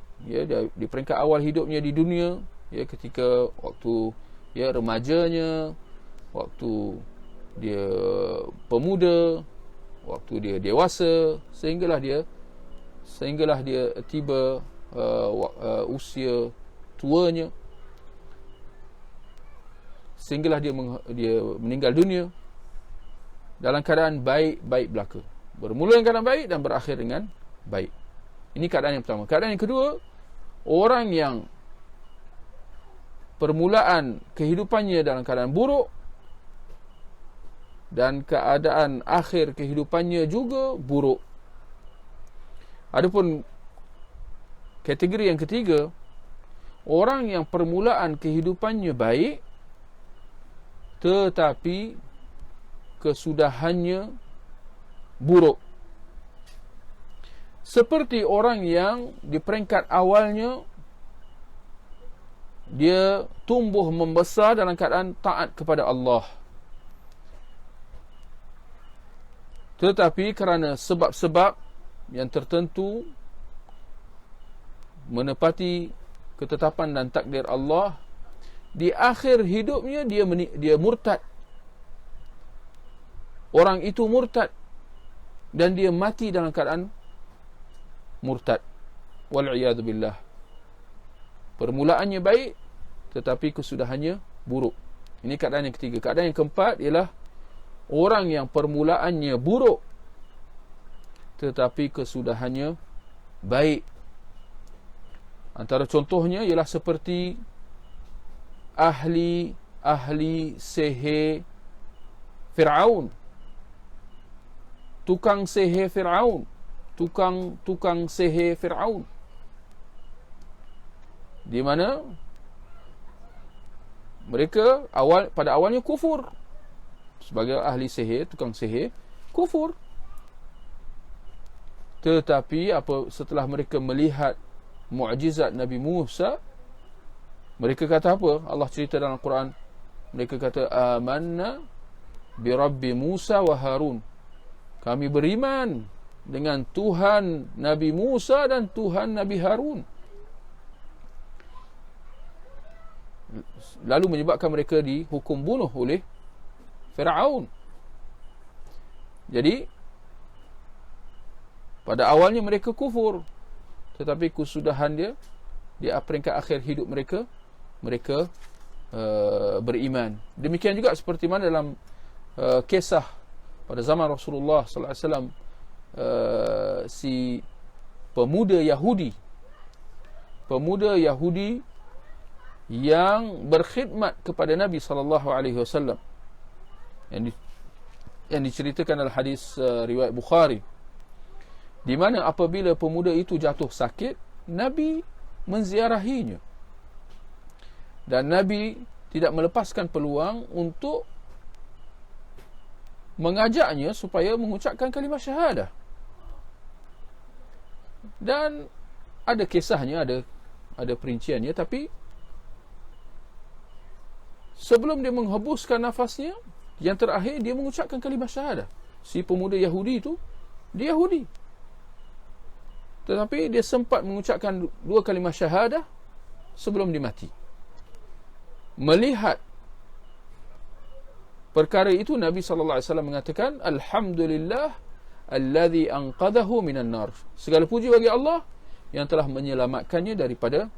di peringkat awal hidupnya di dunia, ketika waktu remajanya, waktu dia pemuda, waktu dia dewasa, sehinggalah dia tiba usia tuanya, sehinggalah dia meninggal dunia dalam keadaan baik belaka. Bermula dengan keadaan baik dan berakhir dengan baik. Ini keadaan yang pertama. Keadaan yang kedua, orang yang permulaan kehidupannya dalam keadaan buruk dan keadaan akhir kehidupannya juga buruk. Adapun kategori yang ketiga, orang yang permulaan kehidupannya baik tetapi kesudahannya buruk. Seperti orang yang di peringkat awalnya dia tumbuh membesar dalam keadaan taat kepada Allah, tetapi kerana sebab-sebab yang tertentu menepati ketetapan dan takdir Allah, di akhir hidupnya dia murtad. Orang itu murtad dan dia mati dalam keadaan murtad. Wal'iyadu billah. Permulaannya baik tetapi kesudahannya buruk. Ini keadaan yang ketiga. Keadaan yang keempat ialah orang yang permulaannya buruk tetapi kesudahannya baik. Antara contohnya ialah seperti ahli sihir Fir'aun, tukang sihir Fir'aun, tukang sihir Fir'aun, di mana mereka pada awalnya kufur. Sebagai ahli sihir, tukang sihir, kufur. Tetapi setelah mereka melihat mukjizat Nabi Musa, mereka kata apa? Allah cerita dalam Quran, mereka kata amanna bi Rabbi Musa wa Harun. Kami beriman dengan Tuhan Nabi Musa dan Tuhan Nabi Harun. lalu menyebabkan mereka dihukum bunuh oleh Firaun. Jadi pada awalnya mereka kufur, tetapi kesudahan dia di peringkat akhir hidup mereka beriman. Demikian juga seperti mana dalam kisah pada zaman Rasulullah sallallahu alaihi wasallam, si pemuda Yahudi yang berkhidmat kepada Nabi sallallahu alaihi wasallam, yang diceritakan dalam hadis riwayat Bukhari, di mana apabila pemuda itu jatuh sakit, Nabi menziarahinya, dan Nabi tidak melepaskan peluang untuk mengajaknya supaya mengucapkan kalimah syahadah. Dan ada kisahnya, ada perinciannya, tapi sebelum dia menghembuskan nafasnya, yang terakhir dia mengucapkan kalimah syahadah. Si pemuda Yahudi itu, dia Yahudi, tetapi dia sempat mengucapkan 2 kalimah syahadah sebelum dia mati. Melihat perkara itu, Nabi sallallahu alaihi wasallam mengatakan, alhamdulillah alladhi anqadhahu minan nar. Segala puji bagi Allah yang telah menyelamatkannya daripada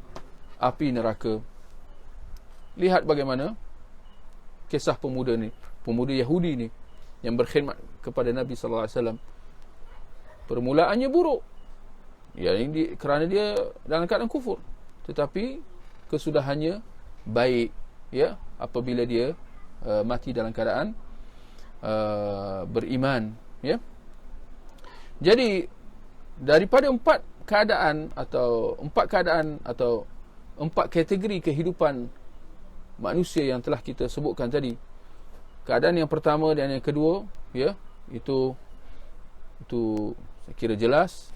api neraka. Lihat bagaimana kisah pemuda Yahudi ni yang berkhidmat kepada Nabi sallallahu alaihi wasallam. Permulaannya buruk, kerana dia dalam keadaan kufur, tetapi kesudahannya baik, apabila dia mati dalam keadaan beriman, Jadi daripada 4 keadaan atau 4 kategori kehidupan manusia yang telah kita sebutkan tadi, keadaan yang pertama dan yang kedua, itu saya kira jelas.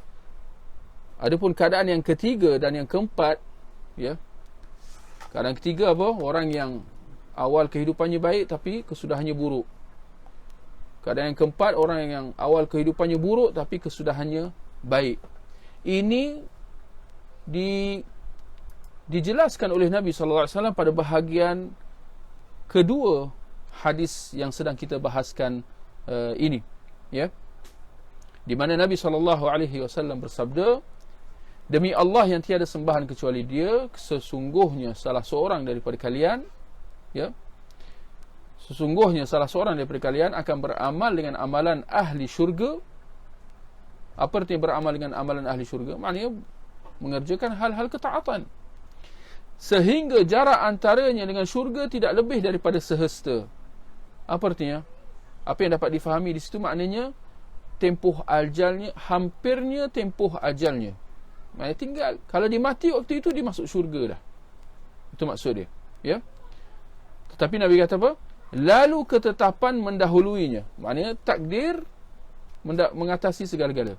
Adapun keadaan yang ketiga dan yang keempat, keadaan ketiga apa? Orang yang awal kehidupannya baik tapi kesudahannya buruk. Keadaan yang keempat, orang yang awal kehidupannya buruk tapi kesudahannya baik. Ini dijelaskan oleh Nabi sallallahu alaihi wasallam pada bahagian kedua hadis yang sedang kita bahaskan ini, di mana Nabi sallallahu alaihi wasallam bersabda, demi Allah yang tiada sembahan kecuali Dia, sesungguhnya salah seorang daripada kalian akan beramal dengan amalan ahli syurga. Apa artinya beramal dengan amalan ahli syurga? Maknanya mengerjakan hal-hal ketaatan, sehingga jarak antaranya dengan syurga tidak lebih daripada sehasta. Apa artinya? Apa yang dapat difahami di situ maknanya tempoh ajalnya, hampirnya tempoh ajalnya. Maknanya tinggal, kalau dia mati waktu itu, dia masuk syurga dah. Itu maksud dia, Tetapi Nabi kata apa? Lalu ketetapan mendahuluinya. Maknanya takdir mengatasi segala-gala.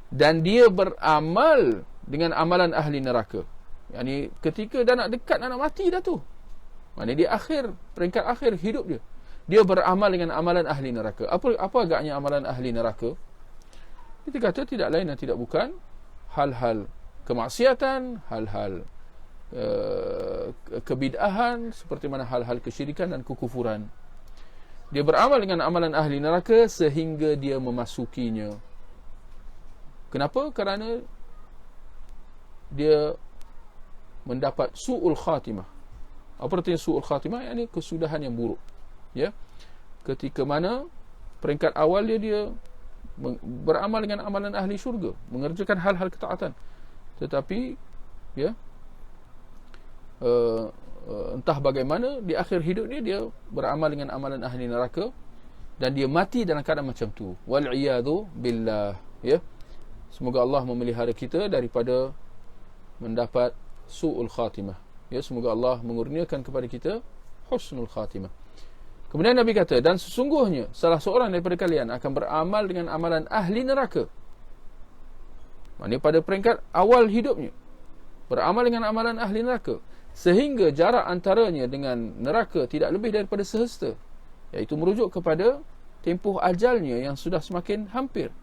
Dan dia beramal dengan amalan ahli neraka. Yani ketika dah nak dekat nak mati dah tu. Maknanya dia peringkat akhir hidup dia, dia beramal dengan amalan ahli neraka. Apa agaknya amalan ahli neraka? Kita kata tidak lain dan tidak bukan hal-hal kemaksiatan, hal-hal kebid'ahan, seperti mana hal-hal kesyirikan dan kekufuran. Dia beramal dengan amalan ahli neraka sehingga dia memasukinya. Kenapa? Kerana dia mendapat su'ul khatimah. Apa artinya su'ul khatimah? Ini kesudahan yang buruk. Ketika mana peringkat awal dia beramal dengan amalan ahli syurga, mengerjakan hal-hal ketaatan, tetapi entah bagaimana di akhir hidup dia beramal dengan amalan ahli neraka, dan dia mati dalam keadaan macam tu. Wal'iyadu billah. Semoga Allah memelihara kita daripada mendapat su'ul khatimah. Semoga Allah mengurniakan kepada kita husnul khatimah. Kemudian Nabi kata, dan sesungguhnya salah seorang daripada kalian akan beramal dengan amalan ahli neraka. Maksudnya pada peringkat awal hidupnya beramal dengan amalan ahli neraka, sehingga jarak antaranya dengan neraka tidak lebih daripada sehasta, iaitu merujuk kepada tempoh ajalnya yang sudah semakin hampir.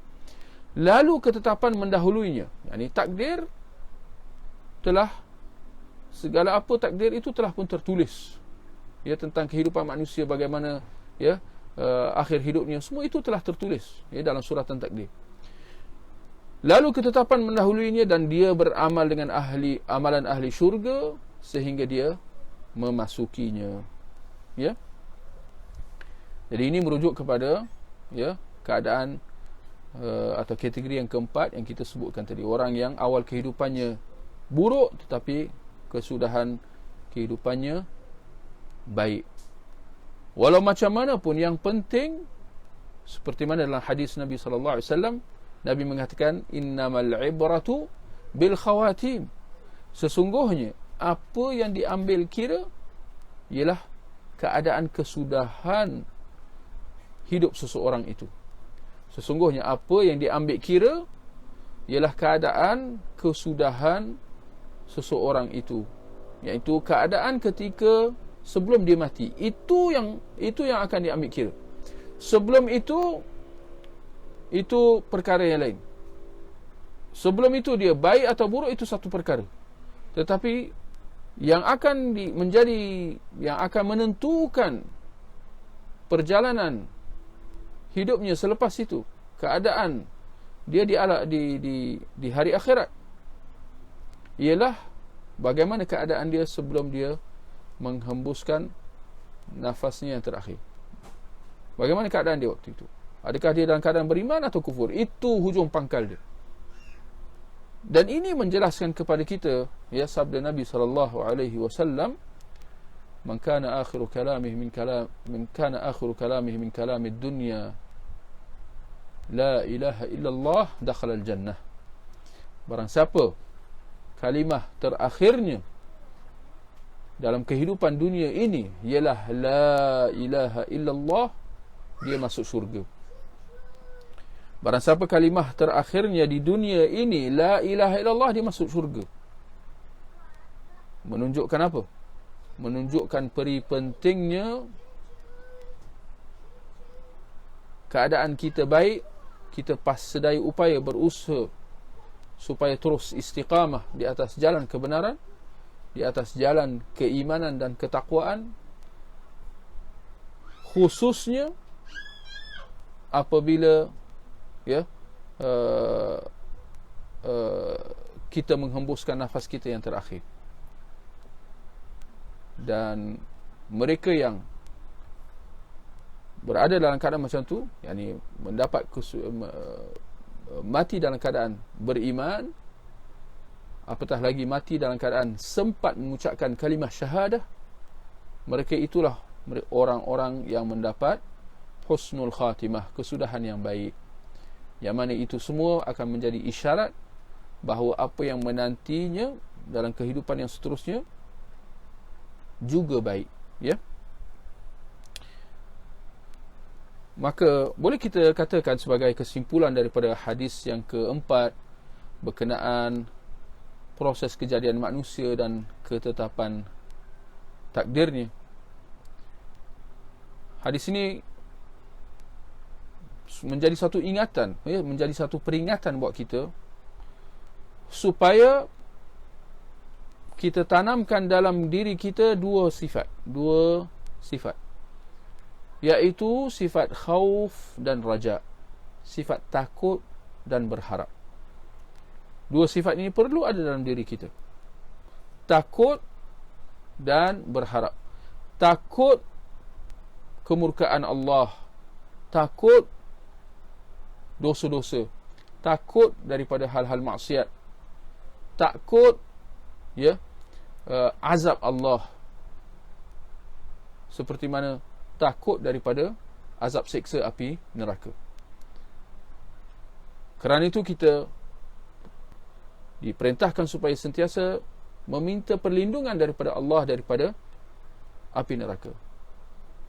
Lalu ketetapan mendahuluinya, yakni takdir telah segala apa takdir itu telah pun tertulis. Ya, tentang kehidupan manusia, bagaimana ya akhir hidupnya, semua itu telah tertulis ya dalam suratan takdir. Lalu ketetapan mendahuluinya dan dia beramal dengan amalan ahli syurga sehingga dia memasukinya. Ya. Jadi ini merujuk kepada ya keadaan atau kategori yang keempat yang kita sebutkan tadi, orang yang awal kehidupannya buruk tetapi kesudahan kehidupannya baik. Walau macam mana pun, yang penting seperti mana dalam hadis Nabi sallallahu alaihi wasallam, Nabi mengatakan innamal ibratu bil khawatim. Sesungguhnya apa yang diambil kira ialah keadaan kesudahan hidup seseorang itu. Sesungguhnya apa yang diambil kira ialah keadaan kesudahan seseorang itu, iaitu keadaan ketika sebelum dia mati. Itu yang akan diambil kira. Sebelum itu perkara yang lain. Sebelum itu dia baik atau buruk, itu satu perkara. Tetapi yang akan yang akan menentukan perjalanan hidupnya selepas itu, keadaan dia di hari akhirat, ialah bagaimana keadaan dia sebelum dia menghembuskan nafasnya yang terakhir. Bagaimana keadaan dia waktu itu? Adakah dia dalam keadaan beriman atau kufur? Itu hujung pangkal dia. Dan ini menjelaskan kepada kita ya sabda Nabi sallallahu alaihi wasallam, man kana akhiru kalamihi min kalami dunya la ilaha illallah dakhala al-jannah. Barang siapa kalimah terakhirnya dalam kehidupan dunia ini ialah la ilaha illallah, dia masuk syurga. Barang siapa kalimah terakhirnya di dunia ini la ilaha illallah, dia masuk syurga. Menunjukkan apa? Menunjukkan peri pentingnya keadaan kita baik, kita sedaya upaya berusaha supaya terus istiqamah di atas jalan kebenaran, di atas jalan keimanan dan ketakwaan, khususnya apabila ya kita menghembuskan nafas kita yang terakhir. Dan mereka yang berada dalam keadaan macam tu, yakni mendapat mati dalam keadaan beriman, apatah lagi mati dalam keadaan sempat mengucapkan kalimah syahadah, mereka itulah orang-orang yang mendapat husnul khatimah, kesudahan yang baik, yang mana itu semua akan menjadi isyarat bahawa apa yang menantinya dalam kehidupan yang seterusnya juga baik, ya. Maka boleh kita katakan sebagai kesimpulan daripada hadis yang keempat berkenaan proses kejadian manusia dan ketetapan takdirnya, hadis ini menjadi satu ingatan, ya, menjadi satu peringatan buat kita supaya kita tanamkan dalam diri kita dua sifat, iaitu sifat khauf dan raja, sifat takut dan berharap. Dua sifat ini perlu ada dalam diri kita. Takut dan berharap. Takut kemurkaan Allah, takut dosa-dosa, takut daripada hal-hal maksiat, takut ya azab Allah, seperti mana takut daripada azab seksa api neraka. Kerana itu kita diperintahkan supaya sentiasa meminta perlindungan daripada Allah daripada api neraka.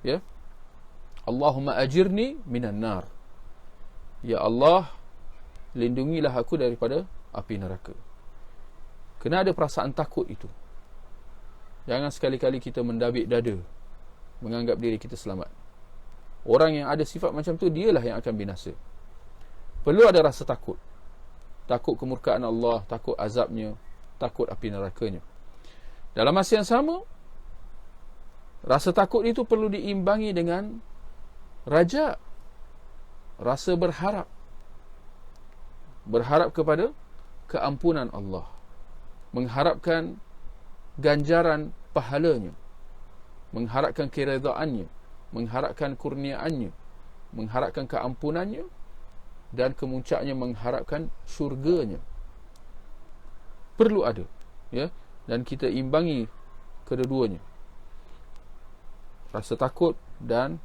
Ya. Allahumma ajirni minan nar. Ya Allah, lindungilah aku daripada api neraka. Kena ada perasaan takut itu. Jangan sekali-kali kita mendabik dada, menganggap diri kita selamat. Orang yang ada sifat macam tu, dialah yang akan binasa. Perlu ada rasa takut. Takut kemurkaan Allah, takut azabnya, takut api nerakanya. Dalam masa yang sama, rasa takut itu perlu diimbangi dengan raja, rasa berharap. Berharap kepada keampunan Allah, mengharapkan ganjaran pahalanya, mengharapkan keredaannya, mengharapkan kurniaannya, mengharapkan keampunannya, dan kemuncaknya mengharapkan syurganya. Perlu ada, ya, dan kita imbangi kedua-duanya, rasa takut dan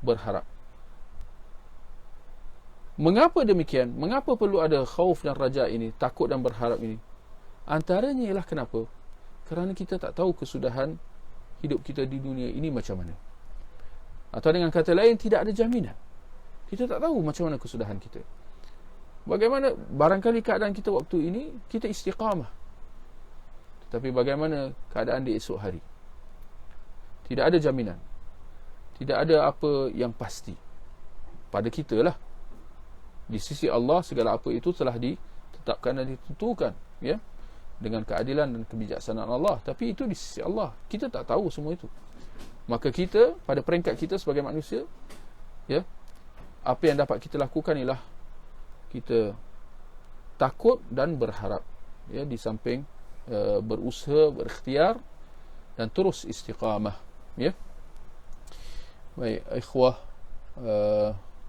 berharap. Mengapa demikian? Mengapa perlu ada khauf dan raja ini, takut dan berharap ini? Antaranya ialah kenapa? Kerana kita tak tahu kesudahan hidup kita di dunia ini macam mana. Atau dengan kata lain, tidak ada jaminan. Kita tak tahu macam mana kesudahan kita. Bagaimana, barangkali keadaan kita waktu ini, kita istiqamah. Tetapi bagaimana keadaan di esok hari? Tidak ada jaminan. Tidak ada apa yang pasti. Pada kita lah. Di sisi Allah, segala apa itu telah ditetapkan dan ditentukan, ya, dengan keadilan dan kebijaksanaan Allah. Tapi itu di sisi Allah. Kita tak tahu semua itu. Maka kita, pada peringkat kita sebagai manusia, ya, apa yang dapat kita lakukan ialah kita takut dan berharap, ya, di samping berusaha, berikhtiar dan terus istiqamah, ya. Baik, ikhwah,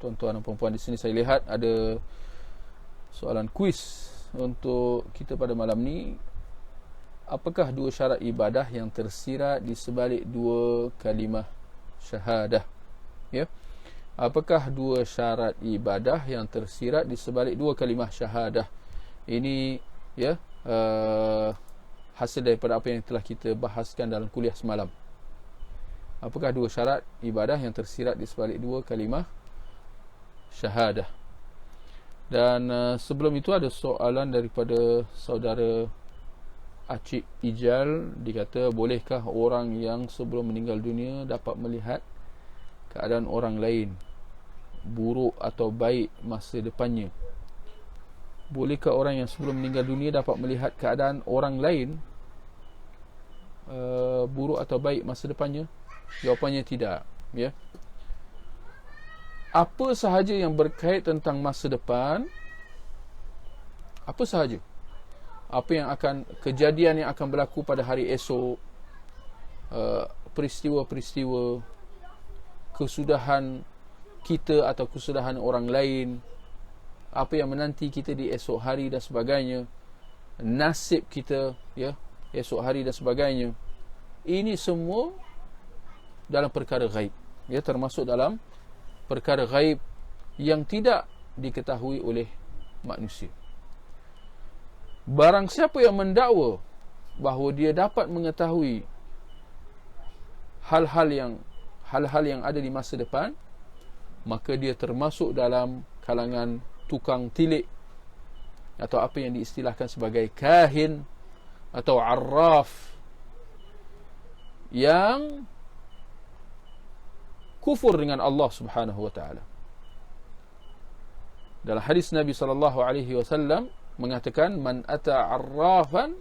tuan-tuan dan puan-puan, di sini saya lihat ada soalan kuis untuk kita pada malam ni. Apakah dua syarat ibadah yang tersirat di sebalik dua kalimah syahadah? Ya. Apakah dua syarat ibadah yang tersirat di sebalik dua kalimah syahadah? Ini, ya, hasil daripada apa yang telah kita bahaskan dalam kuliah semalam. Apakah dua syarat ibadah yang tersirat di sebalik dua kalimah syahadah? Dan sebelum itu ada soalan daripada saudara Acik Ijal. Dia kata, bolehkah orang yang sebelum meninggal dunia dapat melihat keadaan orang lain, buruk atau baik masa depannya? Bolehkah orang yang sebelum meninggal dunia dapat melihat keadaan orang lain, buruk atau baik masa depannya? Jawapannya tidak, ya. Apa sahaja yang berkait tentang masa depan, apa sahaja, apa yang akan, kejadian yang akan berlaku pada hari esok, peristiwa-peristiwa, kesudahan kita atau kesudahan orang lain, apa yang menanti kita di esok hari dan sebagainya, nasib kita, ya, esok hari dan sebagainya, ini semua dalam perkara ghaib, ya, termasuk dalam perkara ghaib yang tidak diketahui oleh manusia. Barang siapa yang mendakwa bahawa dia dapat mengetahui hal-hal yang ada di masa depan, maka dia termasuk dalam kalangan tukang tilik, atau apa yang diistilahkan sebagai kahin atau arraf, yang kufur dengan Allah Subhanahu wa taala. Dalam hadis Nabi sallallahu alaihi wasallam mengatakan, man ata arrafan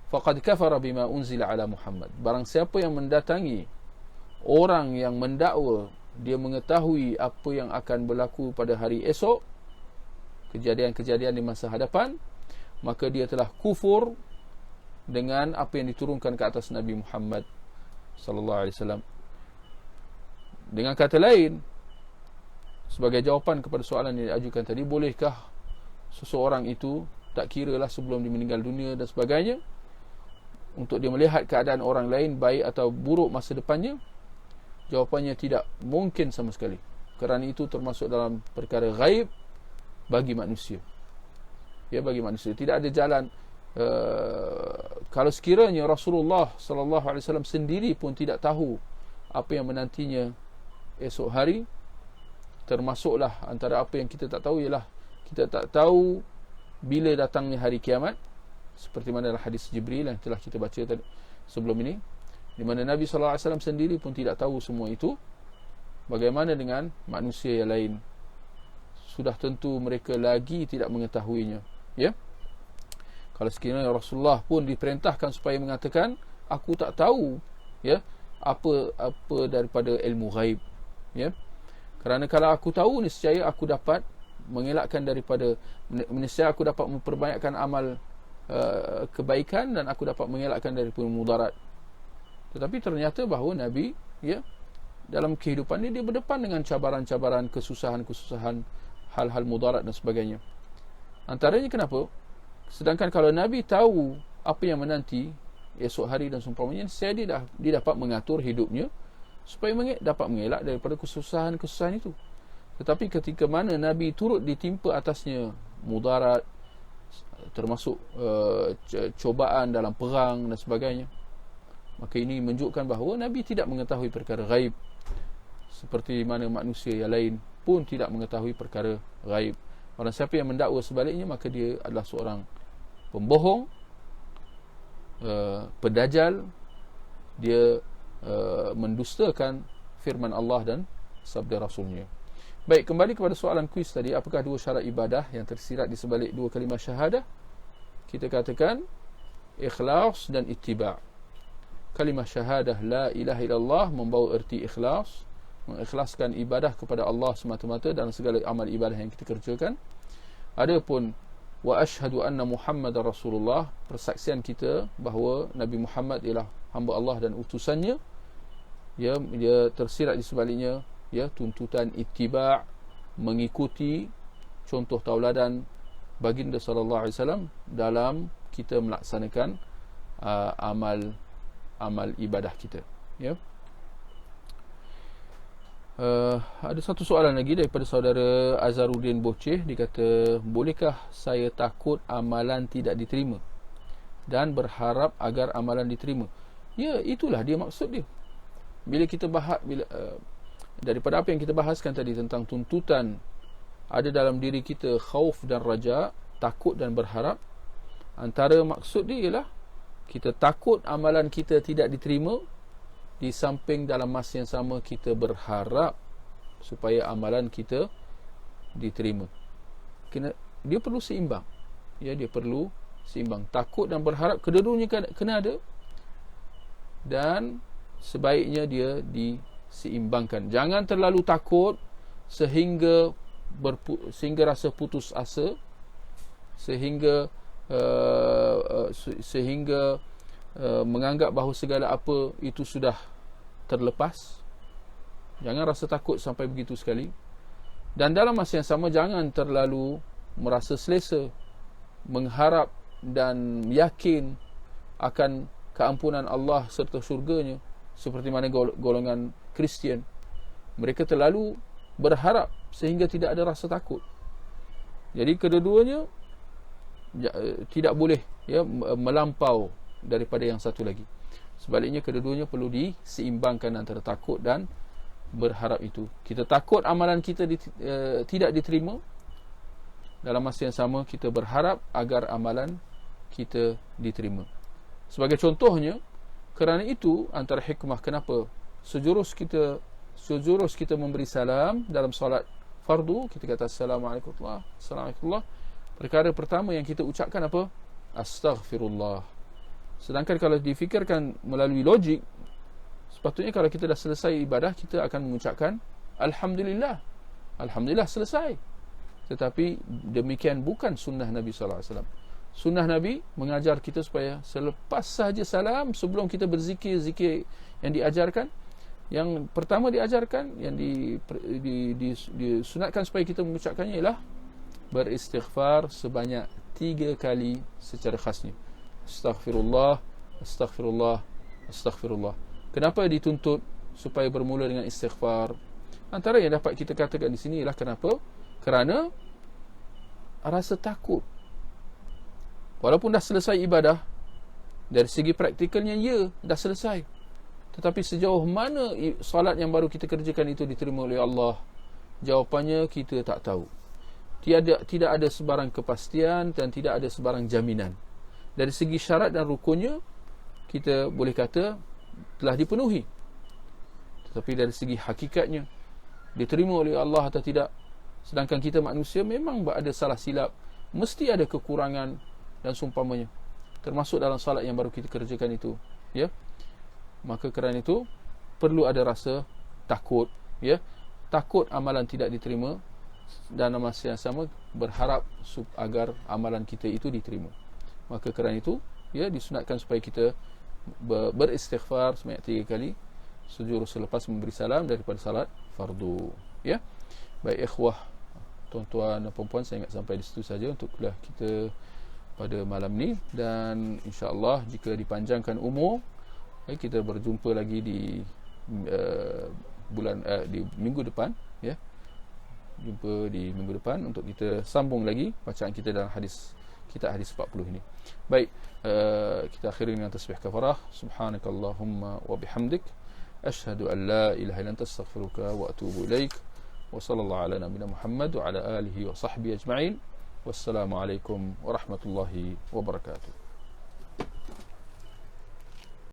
faqad kafara bima unzila ala Muhammad. Barang siapa yang mendatangi orang yang mendakwa dia mengetahui apa yang akan berlaku pada hari esok, kejadian-kejadian di masa hadapan, maka dia telah kufur dengan apa yang diturunkan ke atas Nabi Muhammad sallallahu alaihi wasallam. Dengan kata lain, sebagai jawapan kepada soalan yang diajukan tadi, bolehkah seseorang itu, tak kira lah sebelum dia meninggal dunia dan sebagainya, untuk dia melihat keadaan orang lain baik atau buruk masa depannya? Jawapannya tidak mungkin sama sekali, kerana itu termasuk dalam perkara ghaib bagi manusia, ya, bagi manusia. Tidak ada jalan. Kalau sekiranya Rasulullah sallallahu alaihi wasallam sendiri pun tidak tahu apa yang menantinya esok hari, termasuklah antara apa yang kita tak tahu ialah kita tak tahu bila datangnya hari kiamat, seperti mana dalam hadis Jibril yang telah kita baca tadi sebelum ini, di mana Nabi sallallahu alaihi wasallam sendiri pun tidak tahu semua itu. Bagaimana dengan manusia yang lain? Sudah tentu mereka lagi tidak mengetahuinya, ya. Kalau sekiranya Rasulullah pun diperintahkan supaya mengatakan aku tak tahu ya apa daripada ilmu ghaib, ya. Kerana kalau aku tahu, niscaya aku dapat mengelakkan daripada, niscaya aku dapat memperbanyakkan amal kebaikan, dan aku dapat mengelakkan daripada mudarat. Tetapi ternyata bahawa Nabi, ya, dalam kehidupan dia berdepan dengan cabaran-cabaran, kesusahan-kesusahan, hal-hal mudarat dan sebagainya. Antaranya kenapa? Sedangkan kalau Nabi tahu apa yang menanti esok hari dan seumpamanya, dia dapat mengatur hidupnya supaya dapat mengelak daripada kesusahan-kesusahan itu. Tetapi ketika mana Nabi turut ditimpa atasnya mudarat, termasuk cobaan dalam perang dan sebagainya, maka ini menunjukkan bahawa Nabi tidak mengetahui perkara ghaib, seperti mana manusia yang lain pun tidak mengetahui perkara ghaib. Orang siapa yang mendakwa sebaliknya, maka dia adalah seorang pembohong, pedajal. Dia mendustakan firman Allah dan sabda Rasulnya. Baik, kembali kepada soalan kuis tadi, apakah dua syarat ibadah yang tersirat di sebalik dua kalimah syahadah? Kita katakan ikhlas dan ittiba'. Kalimah syahadah la ilaha illallah membawa erti ikhlas, mengikhlaskan ibadah kepada Allah semata-mata dalam segala amal ibadah yang kita kerjakan. Adapun wa asyhadu anna Muhammadar Rasulullah, persaksian kita bahawa Nabi Muhammad ialah hamba Allah dan utusannya, ya, dia tersirat di sebaliknya, ya, tuntutan ittiba', mengikuti contoh tauladan baginda sallallahu alaihi wasallam dalam kita melaksanakan amal ibadah kita, ya. Ada satu soalan lagi daripada saudara Azharuddin Boceh. Dia kata, bolehkah saya takut amalan tidak diterima dan berharap agar amalan diterima? Ya, itulah dia maksud dia. Bila kita daripada apa yang kita bahaskan tadi tentang tuntutan ada dalam diri kita khauf dan raja, takut dan berharap, antara maksud dia ialah kita takut amalan kita tidak diterima, di samping dalam masa yang sama kita berharap supaya amalan kita diterima. Dia perlu seimbang, ya, dia perlu seimbang. Takut dan berharap, kedua-duanya kena ada, dan sebaiknya dia diseimbangkan. Jangan terlalu takut sehingga rasa putus asa, sehingga menganggap bahawa segala apa itu sudah terlepas. Jangan rasa takut sampai begitu sekali. Dan dalam masa yang sama, jangan terlalu merasa selesa, mengharap dan yakin akan keampunan Allah serta syurganya, seperti mana golongan Kristian. Mereka terlalu berharap sehingga tidak ada rasa takut. Jadi kedua-duanya tidak boleh, ya, melampau daripada yang satu lagi. Sebaliknya kedua-duanya perlu diseimbangkan antara takut dan berharap itu. Kita takut amalan kita tidak diterima, dalam masa yang sama kita berharap agar amalan kita diterima. Sebagai contohnya, kerana itu antara hikmah kenapa sejurus kita memberi salam dalam solat fardu, kita kata Assalamualaikum warahmatullahi wabarakatuh. Perkara pertama yang kita ucapkan apa? Astaghfirullah. Sedangkan kalau difikirkan melalui logik, sepatutnya kalau kita dah selesai ibadah, kita akan mengucapkan Alhamdulillah. Alhamdulillah, selesai. Tetapi demikian bukan sunnah Nabi SAW. Sunnah Nabi mengajar kita supaya selepas sahaja salam, sebelum kita berzikir, zikir yang diajarkan, yang pertama diajarkan, yang disunatkan supaya kita mengucapkannya ialah beristighfar sebanyak 3 kali secara khasnya. Astaghfirullah, astaghfirullah, astaghfirullah. Kenapa dituntut supaya bermula dengan istighfar? Antara yang dapat kita katakan di sini ialah kenapa? Kerana rasa takut. Walaupun dah selesai ibadah, dari segi praktikalnya, ya, dah selesai. Tetapi sejauh mana solat yang baru kita kerjakan itu diterima oleh Allah? Jawapannya kita tak tahu. Tidak ada sebarang kepastian dan tidak ada sebarang jaminan. Dari segi syarat dan rukunnya, kita boleh kata telah dipenuhi. Tetapi dari segi hakikatnya, diterima oleh Allah atau tidak, sedangkan kita manusia memang ada salah silap, mesti ada kekurangan dan seumpamanya, termasuk dalam salat yang baru kita kerjakan itu. ya. Maka kerana itu perlu ada rasa takut, ya. Takut amalan tidak diterima, dan masa yang sama berharap agar amalan kita itu diterima. Maka kerana itu, ya, disunatkan supaya kita beristighfar sebanyak 3 kali sujud selepas memberi salam daripada salat fardu, ya. Baik ikhwah, tuan-tuan dan puan-puan, saya ingat sampai di situ saja untuk kuliah kita pada malam ni, dan insya-Allah jika dipanjangkan umur, kita berjumpa lagi di di minggu depan, ya. Jumpa di minggu depan untuk kita sambung lagi bacaan kita dalam hadis 40 ini. Baik, kita akhiri dengan tasbih kafarah. Subhanakallahumma wa bihamdik, asyhadu an la ilaha illa anta, astaghfiruka wa atubu ilaik. Wa sallallahu ala nabiyyina Muhammad wa ala alihi wa sahbihi ajma'in. Wassalamu alaikum warahmatullahi wabarakatuh.